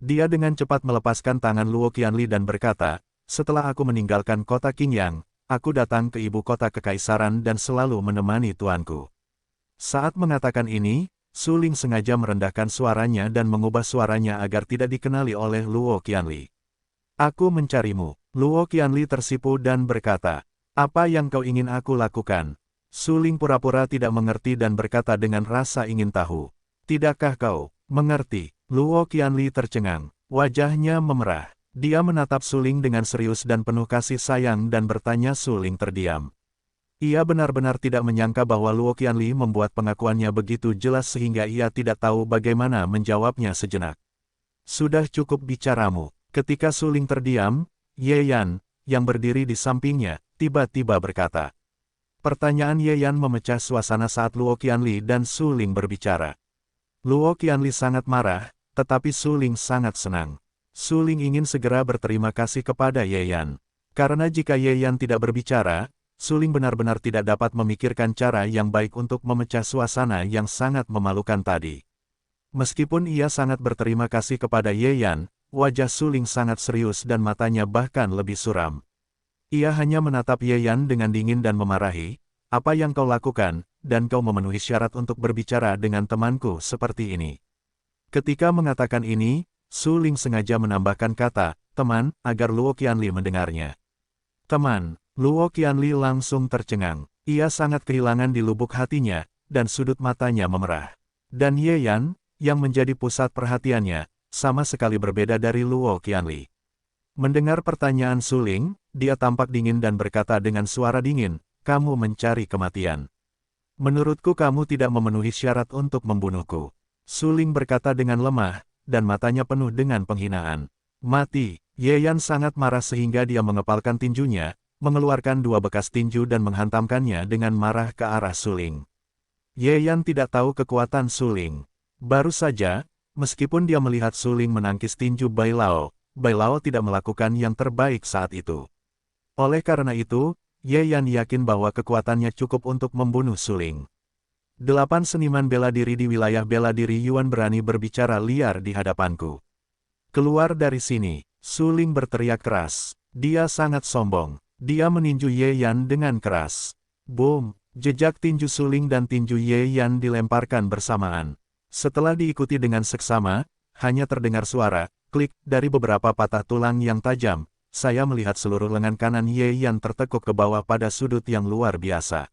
Dia dengan cepat melepaskan tangan Luo Qianli dan berkata, setelah aku meninggalkan kota Qingyang, aku datang ke ibu kota kekaisaran dan selalu menemani tuanku. Saat mengatakan ini, Su Ling sengaja merendahkan suaranya dan mengubah suaranya agar tidak dikenali oleh Luo Qianli. Aku mencarimu. Luo Qianli tersipu dan berkata, apa yang kau ingin aku lakukan? Suling pura-pura tidak mengerti dan berkata dengan rasa ingin tahu. Tidakkah kau mengerti? Luo Qianli tercengang. Wajahnya memerah. Dia menatap Suling dengan serius dan penuh kasih sayang dan bertanya. Suling terdiam. Ia benar-benar tidak menyangka bahwa Luo Qianli membuat pengakuannya begitu jelas sehingga ia tidak tahu bagaimana menjawabnya sejenak. Sudah cukup bicaramu. Ketika Suling terdiam, Ye Yan, yang berdiri di sampingnya, tiba-tiba berkata. Pertanyaan Ye Yan memecah suasana saat Luo Qianli dan Suling berbicara. Luo Qianli sangat marah, tetapi Suling sangat senang. Suling ingin segera berterima kasih kepada Ye Yan. Karena jika Ye Yan tidak berbicara, Suling benar-benar tidak dapat memikirkan cara yang baik untuk memecah suasana yang sangat memalukan tadi. Meskipun ia sangat berterima kasih kepada Ye Yan, wajah Suling sangat serius dan matanya bahkan lebih suram. Ia hanya menatap Ye Yan dengan dingin dan memarahi, apa yang kau lakukan, dan kau memenuhi syarat untuk berbicara dengan temanku seperti ini. Ketika mengatakan ini, Suling sengaja menambahkan kata, teman, agar Luo Qianli mendengarnya. Teman, Luo Qianli langsung tercengang. Ia sangat kehilangan di lubuk hatinya, dan sudut matanya memerah. Dan Ye Yan, yang menjadi pusat perhatiannya, sama sekali berbeda dari Luo Qianli. Mendengar pertanyaan Suling, dia tampak dingin dan berkata dengan suara dingin, kamu mencari kematian. Menurutku kamu tidak memenuhi syarat untuk membunuhku. Suling berkata dengan lemah, dan matanya penuh dengan penghinaan. Mati. Ye Yan sangat marah sehingga dia mengepalkan tinjunya, mengeluarkan 2 bekas tinju dan menghantamkannya dengan marah ke arah Suling. Ye Yan tidak tahu kekuatan Suling. Baru saja, meskipun dia melihat Suling menangkis tinju Bai Lao tidak melakukan yang terbaik saat itu. Oleh karena itu, Ye Yan yakin bahwa kekuatannya cukup untuk membunuh Suling. 8 seniman bela diri di wilayah bela diri Yuan berani berbicara liar di hadapanku. Keluar dari sini, Suling berteriak keras. Dia sangat sombong. Dia meninju Ye Yan dengan keras. Boom! Jejak tinju Suling dan tinju Ye Yan dilemparkan bersamaan. Setelah diikuti dengan seksama, hanya terdengar suara klik dari beberapa patah tulang yang tajam. Saya melihat seluruh lengan kanan Ye Yan tertekuk ke bawah pada sudut yang luar biasa.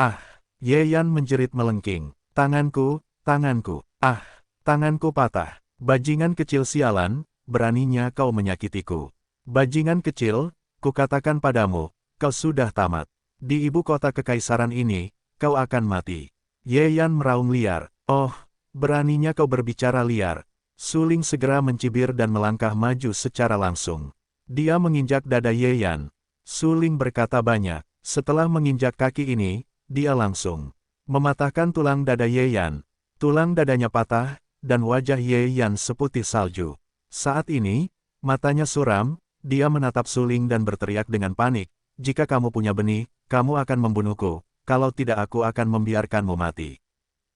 Ah! Ye Yan menjerit melengking. Tanganku, tanganku. Ah! Tanganku patah. Bajingan kecil sialan, beraninya kau menyakitiku. Bajingan kecil, kukatakan padamu, kau sudah tamat. Di ibu kota kekaisaran ini, kau akan mati. Ye Yan meraung liar. Oh! Beraninya kau berbicara liar. Suling segera mencibir dan melangkah maju secara langsung. Dia menginjak dada Ye Yan. Suling berkata banyak. Setelah menginjak kaki ini, dia langsung mematahkan tulang dada Ye Yan. Tulang dadanya patah, dan wajah Ye Yan seputih salju. Saat ini, matanya suram, dia menatap Suling dan berteriak dengan panik. Jika kamu punya benih, kamu akan membunuhku. Kalau tidak aku akan membiarkanmu mati.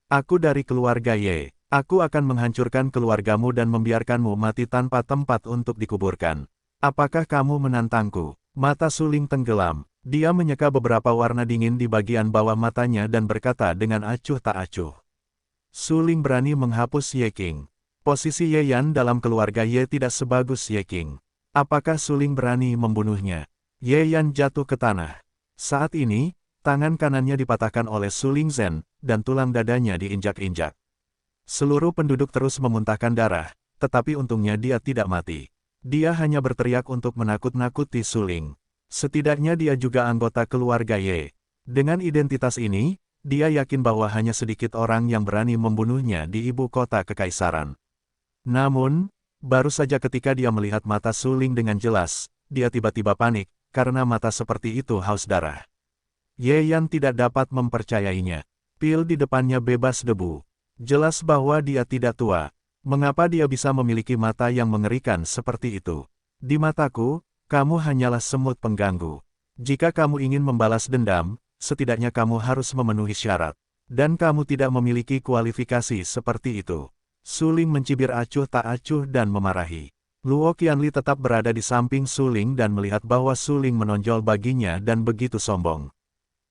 Aku dari keluarga Ye. Aku akan menghancurkan keluargamu dan membiarkanmu mati tanpa tempat untuk dikuburkan. Apakah kamu menantangku? Mata Suling tenggelam. Dia menyeka beberapa warna dingin di bagian bawah matanya dan berkata dengan acuh tak acuh. Suling berani menghapus Ye King. Posisi Ye Yan dalam keluarga Ye tidak sebagus Ye King. Apakah Suling berani membunuhnya? Ye Yan jatuh ke tanah. Saat ini, tangan kanannya dipatahkan oleh Suling Zhen, dan tulang dadanya diinjak-injak. Seluruh penduduk terus memuntahkan darah, tetapi untungnya dia tidak mati. Dia hanya berteriak untuk menakut-nakuti Suling. Setidaknya dia juga anggota keluarga Ye. Dengan identitas ini, dia yakin bahwa hanya sedikit orang yang berani membunuhnya di ibu kota kekaisaran. Namun, baru saja ketika dia melihat mata Suling dengan jelas, dia tiba-tiba panik, karena mata seperti itu haus darah. Ye Yan tidak dapat mempercayainya. Pil di depannya bebas debu. Jelas bahwa dia tidak tua. Mengapa dia bisa memiliki mata yang mengerikan seperti itu? Di mataku, kamu hanyalah semut pengganggu. Jika kamu ingin membalas dendam, setidaknya kamu harus memenuhi syarat. Dan kamu tidak memiliki kualifikasi seperti itu. Suling mencibir acuh tak acuh dan memarahi. Luo Qianli tetap berada di samping Suling dan melihat bahwa Suling menonjol baginya dan begitu sombong.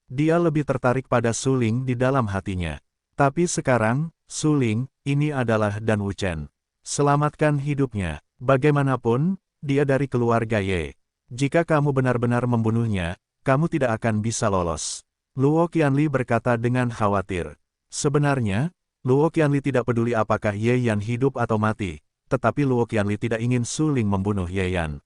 Dia lebih tertarik pada Suling di dalam hatinya. Tapi sekarang, Suling, ini adalah Dan Wuchen. Selamatkan hidupnya. Bagaimanapun, dia dari keluarga Ye. Jika kamu benar-benar membunuhnya, kamu tidak akan bisa lolos. Luo Qianli berkata dengan khawatir. Sebenarnya, Luo Qianli tidak peduli apakah Ye Yan hidup atau mati, tetapi Luo Qianli tidak ingin Su Ling membunuh Ye Yan.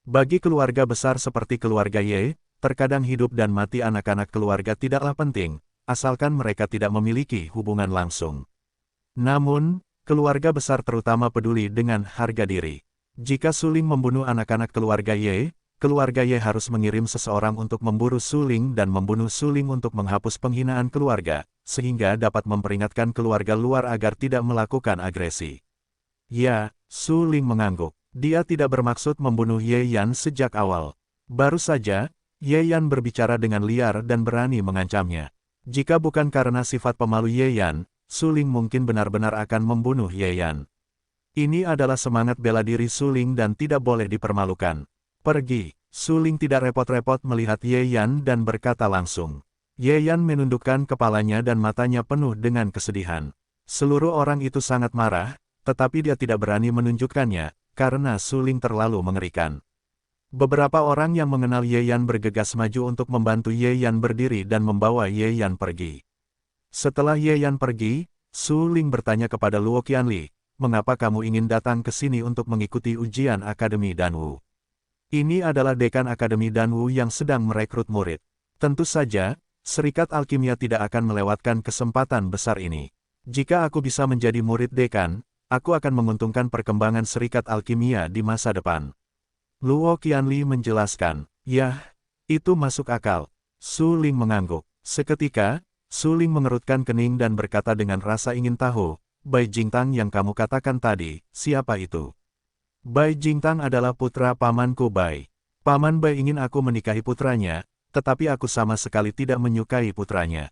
Bagi keluarga besar seperti keluarga Ye, terkadang hidup dan mati anak-anak keluarga tidaklah penting, asalkan mereka tidak memiliki hubungan langsung. Namun, keluarga besar terutama peduli dengan harga diri. Jika Su Ling membunuh anak-anak keluarga Ye harus mengirim seseorang untuk memburu Su Ling dan membunuh Su Ling untuk menghapus penghinaan keluarga, sehingga dapat memperingatkan keluarga luar agar tidak melakukan agresi. Ya, Su Ling mengangguk. Dia tidak bermaksud membunuh Ye Yan sejak awal. Baru saja, Ye Yan berbicara dengan liar dan berani mengancamnya. Jika bukan karena sifat pemalu Ye Yan, Su Ling mungkin benar-benar akan membunuh Ye Yan. Ini adalah semangat bela diri Su Ling dan tidak boleh dipermalukan. Pergi. Su Ling tidak repot-repot melihat Ye Yan dan berkata langsung. Ye Yan menundukkan kepalanya dan matanya penuh dengan kesedihan. Seluruh orang itu sangat marah, tetapi dia tidak berani menunjukkannya, karena Su Ling terlalu mengerikan. Beberapa orang yang mengenal Ye Yan bergegas maju untuk membantu Ye Yan berdiri dan membawa Ye Yan pergi. Setelah Ye Yan pergi, Su Ling bertanya kepada Luo Qianli, mengapa kamu ingin datang ke sini untuk mengikuti ujian Akademi Danwu? Ini adalah dekan Akademi Danwu yang sedang merekrut murid. Tentu saja, Serikat Alkimia tidak akan melewatkan kesempatan besar ini. Jika aku bisa menjadi murid dekan, aku akan menguntungkan perkembangan Serikat Alkimia di masa depan. Luo Qianli menjelaskan, yah, itu masuk akal. Su Ling mengangguk. Seketika, Su Ling mengerutkan kening dan berkata dengan rasa ingin tahu, Bai Jingtang yang kamu katakan tadi, siapa itu? Bai Jingtang adalah putra pamanku Bai. Paman Bai ingin aku menikahi putranya, tetapi aku sama sekali tidak menyukai putranya.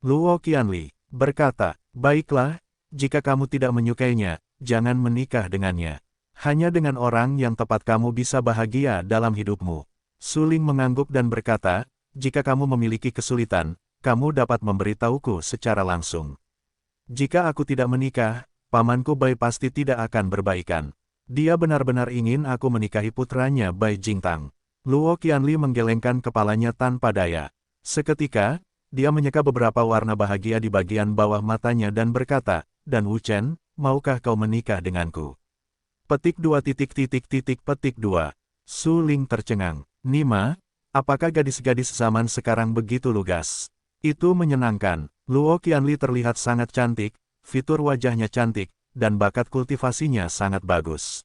Luo Qianli berkata, baiklah, jika kamu tidak menyukainya, jangan menikah dengannya. Hanya dengan orang yang tepat kamu bisa bahagia dalam hidupmu. Su Ling mengangguk dan berkata, jika kamu memiliki kesulitan, kamu dapat memberitahuku secara langsung. Jika aku tidak menikah, pamanku Bai pasti tidak akan berbaikan. Dia benar-benar ingin aku menikahi putranya Bai Jingtang. Luo Qianli menggelengkan kepalanya tanpa daya. Seketika, dia menyeka beberapa warna bahagia di bagian bawah matanya dan berkata, dan Wu Chen, maukah kau menikah denganku? Petik 2. Su Ling tercengang. Nima, apakah gadis-gadis zaman sekarang begitu lugas? Itu menyenangkan. Luo Qianli terlihat sangat cantik, fitur wajahnya cantik, dan bakat kultivasinya sangat bagus.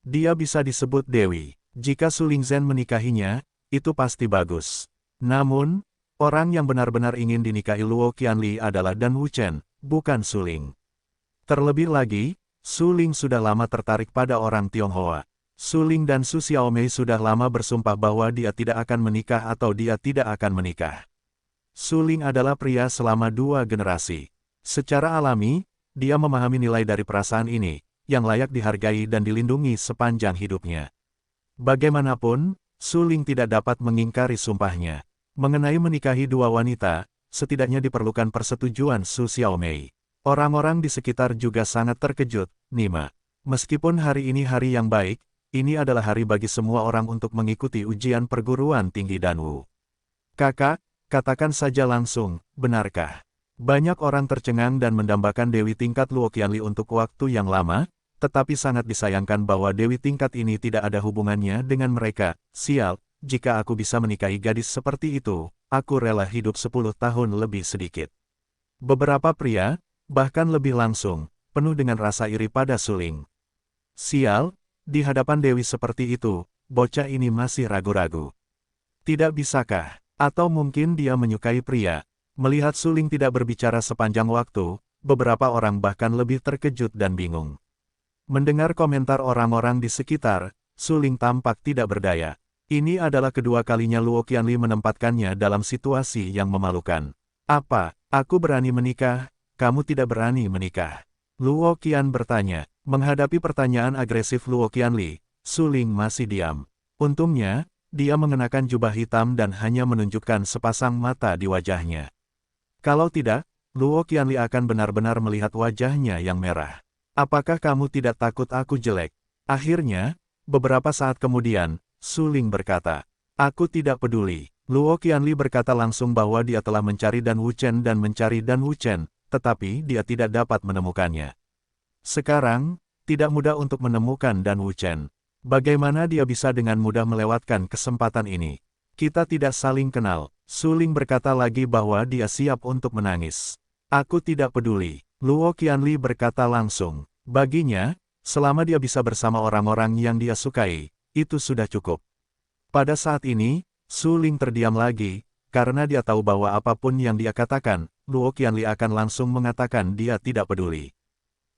Dia bisa disebut Dewi. Jika Su Lingzhen menikahinya, itu pasti bagus. Namun, orang yang benar-benar ingin dinikahi Luo Qianli adalah Dan Wu Chen, bukan Su Ling. Terlebih lagi, Su Ling sudah lama tertarik pada orang Tionghoa. Su Ling dan Su Xiaomei sudah lama bersumpah bahwa dia tidak akan menikah atau dia tidak akan menikah. Su Ling adalah pria selama 2 generasi. Secara alami, dia memahami nilai dari perasaan ini, yang layak dihargai dan dilindungi sepanjang hidupnya. Bagaimanapun, Su Ling tidak dapat mengingkari sumpahnya. Mengenai menikahi 2 wanita, setidaknya diperlukan persetujuan Su Xiaomei. Orang-orang di sekitar juga sangat terkejut, Nima. Meskipun hari ini hari yang baik, ini adalah hari bagi semua orang untuk mengikuti ujian perguruan tinggi Danwu. Kakak, katakan saja langsung, benarkah? Banyak orang tercengang dan mendambakan Dewi tingkat Luo Qianli untuk waktu yang lama, tetapi sangat disayangkan bahwa Dewi tingkat ini tidak ada hubungannya dengan mereka. Sial, jika aku bisa menikahi gadis seperti itu, aku rela hidup 10 tahun lebih sedikit. Beberapa pria, bahkan lebih langsung, penuh dengan rasa iri pada Su Ling. Sial, di hadapan Dewi seperti itu, bocah ini masih ragu-ragu. Tidak bisakah? Atau mungkin dia menyukai pria? Melihat Su Ling tidak berbicara sepanjang waktu, beberapa orang bahkan lebih terkejut dan bingung. Mendengar komentar orang-orang di sekitar, Su Ling tampak tidak berdaya. Ini adalah kedua kalinya Luo Qianli menempatkannya dalam situasi yang memalukan. Apa, aku berani menikah? Kamu tidak berani menikah? Luo Qian bertanya. Menghadapi pertanyaan agresif Luo Qianli, Su Ling masih diam. Untungnya, dia mengenakan jubah hitam dan hanya menunjukkan sepasang mata di wajahnya. Kalau tidak, Luo Qianli akan benar-benar melihat wajahnya yang merah. Apakah kamu tidak takut aku jelek? Akhirnya, beberapa saat kemudian, Su Ling berkata, aku tidak peduli. Luo Qianli berkata langsung bahwa dia telah mencari Dan Wuchen dan mencari Dan Wuchen, tetapi dia tidak dapat menemukannya. Sekarang, tidak mudah untuk menemukan Dan Wuchen. Bagaimana dia bisa dengan mudah melewatkan kesempatan ini? Kita tidak saling kenal. Su Ling berkata lagi bahwa dia siap untuk menangis. Aku tidak peduli. Luo Qianli berkata langsung. Baginya, selama dia bisa bersama orang-orang yang dia sukai, itu sudah cukup. Pada saat ini, Su Ling terdiam lagi, karena dia tahu bahwa apapun yang dia katakan, Luo Qianli akan langsung mengatakan dia tidak peduli.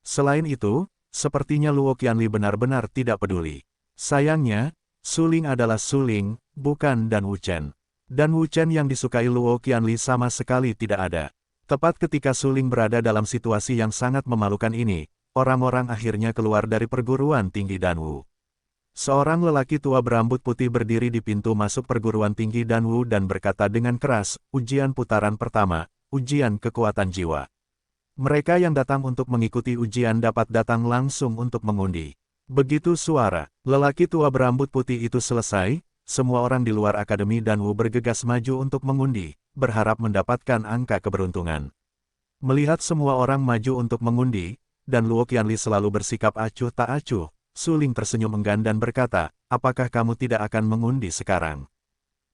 Selain itu, sepertinya Luo Qianli benar-benar tidak peduli. Sayangnya, Su Ling adalah Su Ling, bukan Dan Wuchen. Dan Wuchen yang disukai Luo Qianli sama sekali tidak ada. Tepat ketika Su Ling berada dalam situasi yang sangat memalukan ini, orang-orang akhirnya keluar dari perguruan tinggi Danwu. Seorang lelaki tua berambut putih berdiri di pintu masuk perguruan tinggi Danwu dan berkata dengan keras, ujian putaran pertama, ujian kekuatan jiwa. Mereka yang datang untuk mengikuti ujian dapat datang langsung untuk mengundi. Begitu suara lelaki tua berambut putih itu selesai, semua orang di luar Akademi Danwu bergegas maju untuk mengundi, berharap mendapatkan angka keberuntungan. Melihat semua orang maju untuk mengundi, dan Luo Qianli selalu bersikap acuh tak acuh, Su Ling tersenyum enggan dan berkata, apakah kamu tidak akan mengundi sekarang?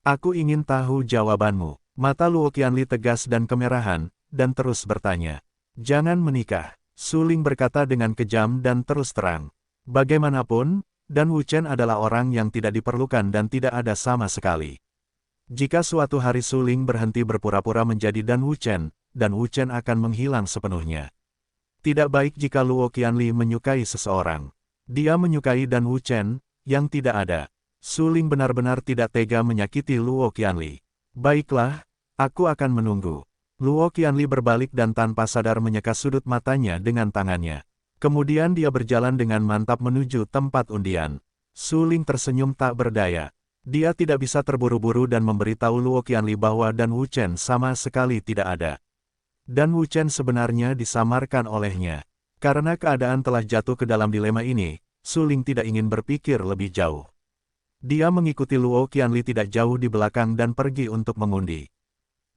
Aku ingin tahu jawabanmu. Mata Luo Qianli tegas dan kemerahan, dan terus bertanya. Jangan menikah. Su Ling berkata dengan kejam dan terus terang. Bagaimanapun, Dan Wuchen adalah orang yang tidak diperlukan dan tidak ada sama sekali. Jika suatu hari Su Ling berhenti berpura-pura menjadi Dan Wuchen akan menghilang sepenuhnya. Tidak baik jika Luo Qianli menyukai seseorang. Dia menyukai Dan Wuchen, yang tidak ada. Su Ling benar-benar tidak tega menyakiti Luo Qianli. Baiklah, aku akan menunggu. Luo Qianli berbalik dan tanpa sadar menyeka sudut matanya dengan tangannya. Kemudian dia berjalan dengan mantap menuju tempat undian. Su Ling tersenyum tak berdaya. Dia tidak bisa terburu-buru dan memberitahu Luo Qianli bahwa Dan Wuchen sama sekali tidak ada. Dan Wuchen sebenarnya disamarkan olehnya. Karena keadaan telah jatuh ke dalam dilema ini, Su Ling tidak ingin berpikir lebih jauh. Dia mengikuti Luo Qianli tidak jauh di belakang dan pergi untuk mengundi.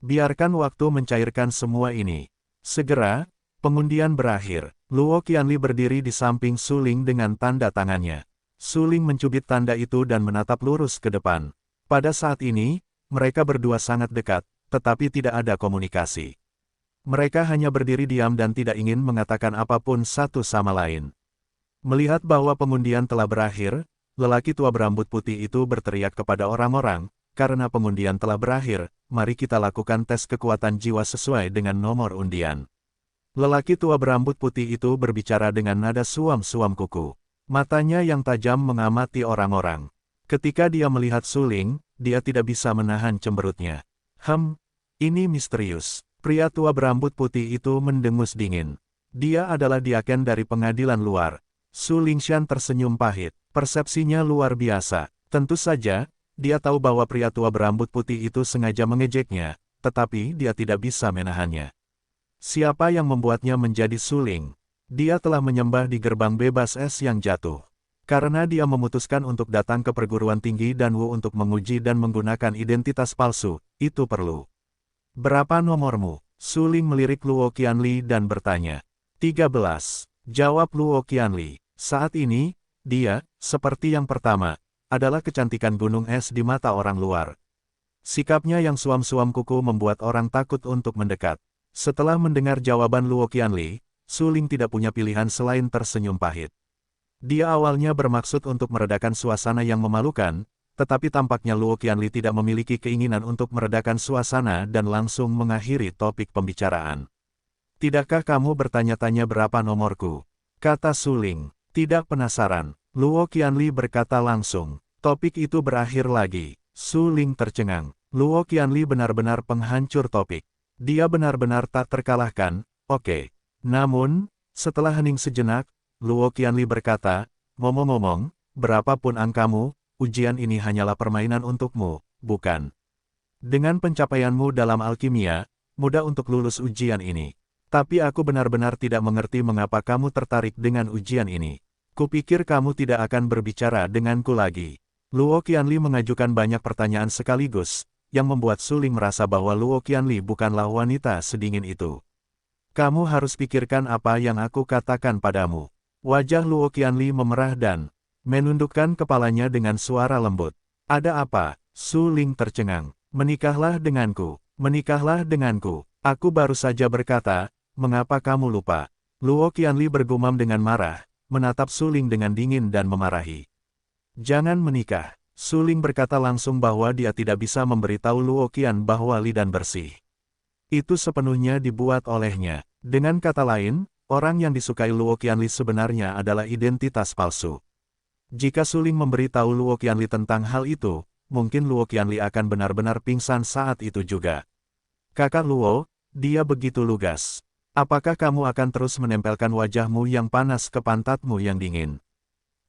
Biarkan waktu mencairkan semua ini. Segera, pengundian berakhir. Luo Qianli berdiri di samping Su Ling dengan tanda tangannya. Su Ling mencubit tanda itu dan menatap lurus ke depan. Pada saat ini, mereka berdua sangat dekat, tetapi tidak ada komunikasi. Mereka hanya berdiri diam dan tidak ingin mengatakan apapun satu sama lain. Melihat bahwa pengundian telah berakhir, lelaki tua berambut putih itu berteriak kepada orang-orang, karena pengundian telah berakhir, mari kita lakukan tes kekuatan jiwa sesuai dengan nomor undian. Lelaki tua berambut putih itu berbicara dengan nada suam-suam kuku. Matanya yang tajam mengamati orang-orang. Ketika dia melihat Su Ling, dia tidak bisa menahan cemberutnya. Ini misterius. Pria tua berambut putih itu mendengus dingin. Dia adalah diaken dari pengadilan luar. Su Lingshan tersenyum pahit. Persepsinya luar biasa. Tentu saja, dia tahu bahwa pria tua berambut putih itu sengaja mengejeknya, tetapi dia tidak bisa menahannya. Siapa yang membuatnya menjadi Su Ling? Dia telah menyembah di gerbang bebas es yang jatuh. Karena dia memutuskan untuk datang ke perguruan tinggi Danwu untuk menguji dan menggunakan identitas palsu, itu perlu. Berapa nomormu? Su Ling melirik Luo Qianli dan bertanya. 13. Jawab Luo Qianli. Saat ini, dia, seperti yang pertama, adalah kecantikan gunung es di mata orang luar. Sikapnya yang suam-suam kuku membuat orang takut untuk mendekat. Setelah mendengar jawaban Luo Qianli, Su Ling tidak punya pilihan selain tersenyum pahit. Dia awalnya bermaksud untuk meredakan suasana yang memalukan, tetapi tampaknya Luo Qianli tidak memiliki keinginan untuk meredakan suasana dan langsung mengakhiri topik pembicaraan. Tidakkah kamu bertanya-tanya berapa nomorku? Kata Su Ling. Tidak penasaran. Luo Qianli berkata langsung. Topik itu berakhir lagi. Su Ling tercengang. Luo Qianli benar-benar penghancur topik. Dia benar-benar tak terkalahkan. Oke. Namun, setelah hening sejenak, Luo Qianli berkata, ngomong-ngomong, berapapun angkamu, ujian ini hanyalah permainan untukmu, bukan? Dengan pencapaianmu dalam alkimia, mudah untuk lulus ujian ini. Tapi aku benar-benar tidak mengerti mengapa kamu tertarik dengan ujian ini. Kupikir kamu tidak akan berbicara denganku lagi. Luo Qianli mengajukan banyak pertanyaan sekaligus, yang membuat Su Ling merasa bahwa Luo Qianli bukanlah wanita sedingin itu. Kamu harus pikirkan apa yang aku katakan padamu. Wajah Luo Qianli memerah dan menundukkan kepalanya dengan suara lembut. Ada apa? Su Ling tercengang. Menikahlah denganku. Menikahlah denganku. Aku baru saja berkata, mengapa kamu lupa? Luo Qianli bergumam dengan marah, menatap Su Ling dengan dingin dan memarahi. Jangan menikah. Su Ling berkata langsung bahwa dia tidak bisa memberitahu Luo Qian bahwa Li Dan bersih. Itu sepenuhnya dibuat olehnya. Dengan kata lain, orang yang disukai Luo Qianli sebenarnya adalah identitas palsu. Jika Su Ling memberitahu Luo Qianli tentang hal itu, mungkin Luo Qianli akan benar-benar pingsan saat itu juga. Kakak Luo, dia begitu lugas. Apakah kamu akan terus menempelkan wajahmu yang panas ke pantatmu yang dingin?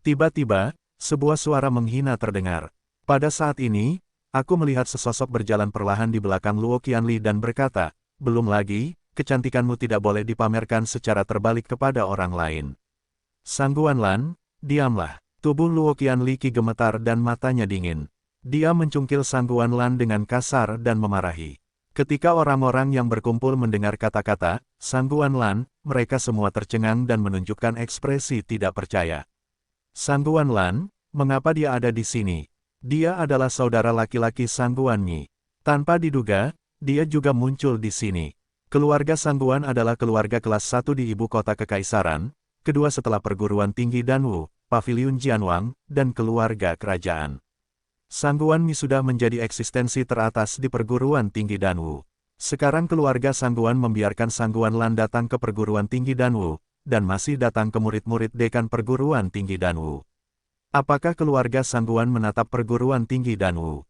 Tiba-tiba, sebuah suara menghina terdengar. Pada saat ini, aku melihat sesosok berjalan perlahan di belakang Luo Qianli dan berkata, belum lagi, kecantikanmu tidak boleh dipamerkan secara terbalik kepada orang lain. Sangguan Lan, diamlah. Tubuh Luo Qianli gemetar dan matanya dingin. Dia mencungkil Sangguan Lan dengan kasar dan memarahi. Ketika orang-orang yang berkumpul mendengar kata-kata Sangguan Lan, mereka semua tercengang dan menunjukkan ekspresi tidak percaya. Sangguan Lan, mengapa dia ada di sini? Dia adalah saudara laki-laki Sangguan Yi. Tanpa diduga, dia juga muncul di sini. Keluarga Sangguan adalah keluarga kelas 1 di ibu kota kekaisaran, kedua setelah perguruan tinggi Danwu, Paviliun Jianwang, dan keluarga kerajaan. Sangguan Mi sudah menjadi eksistensi teratas di perguruan tinggi Danwu. Sekarang keluarga Sangguan membiarkan Sangguan Lan datang ke perguruan tinggi Danwu, dan masih datang ke murid-murid dekan perguruan tinggi Danwu. Apakah keluarga Sangguan menatap perguruan tinggi Danwu?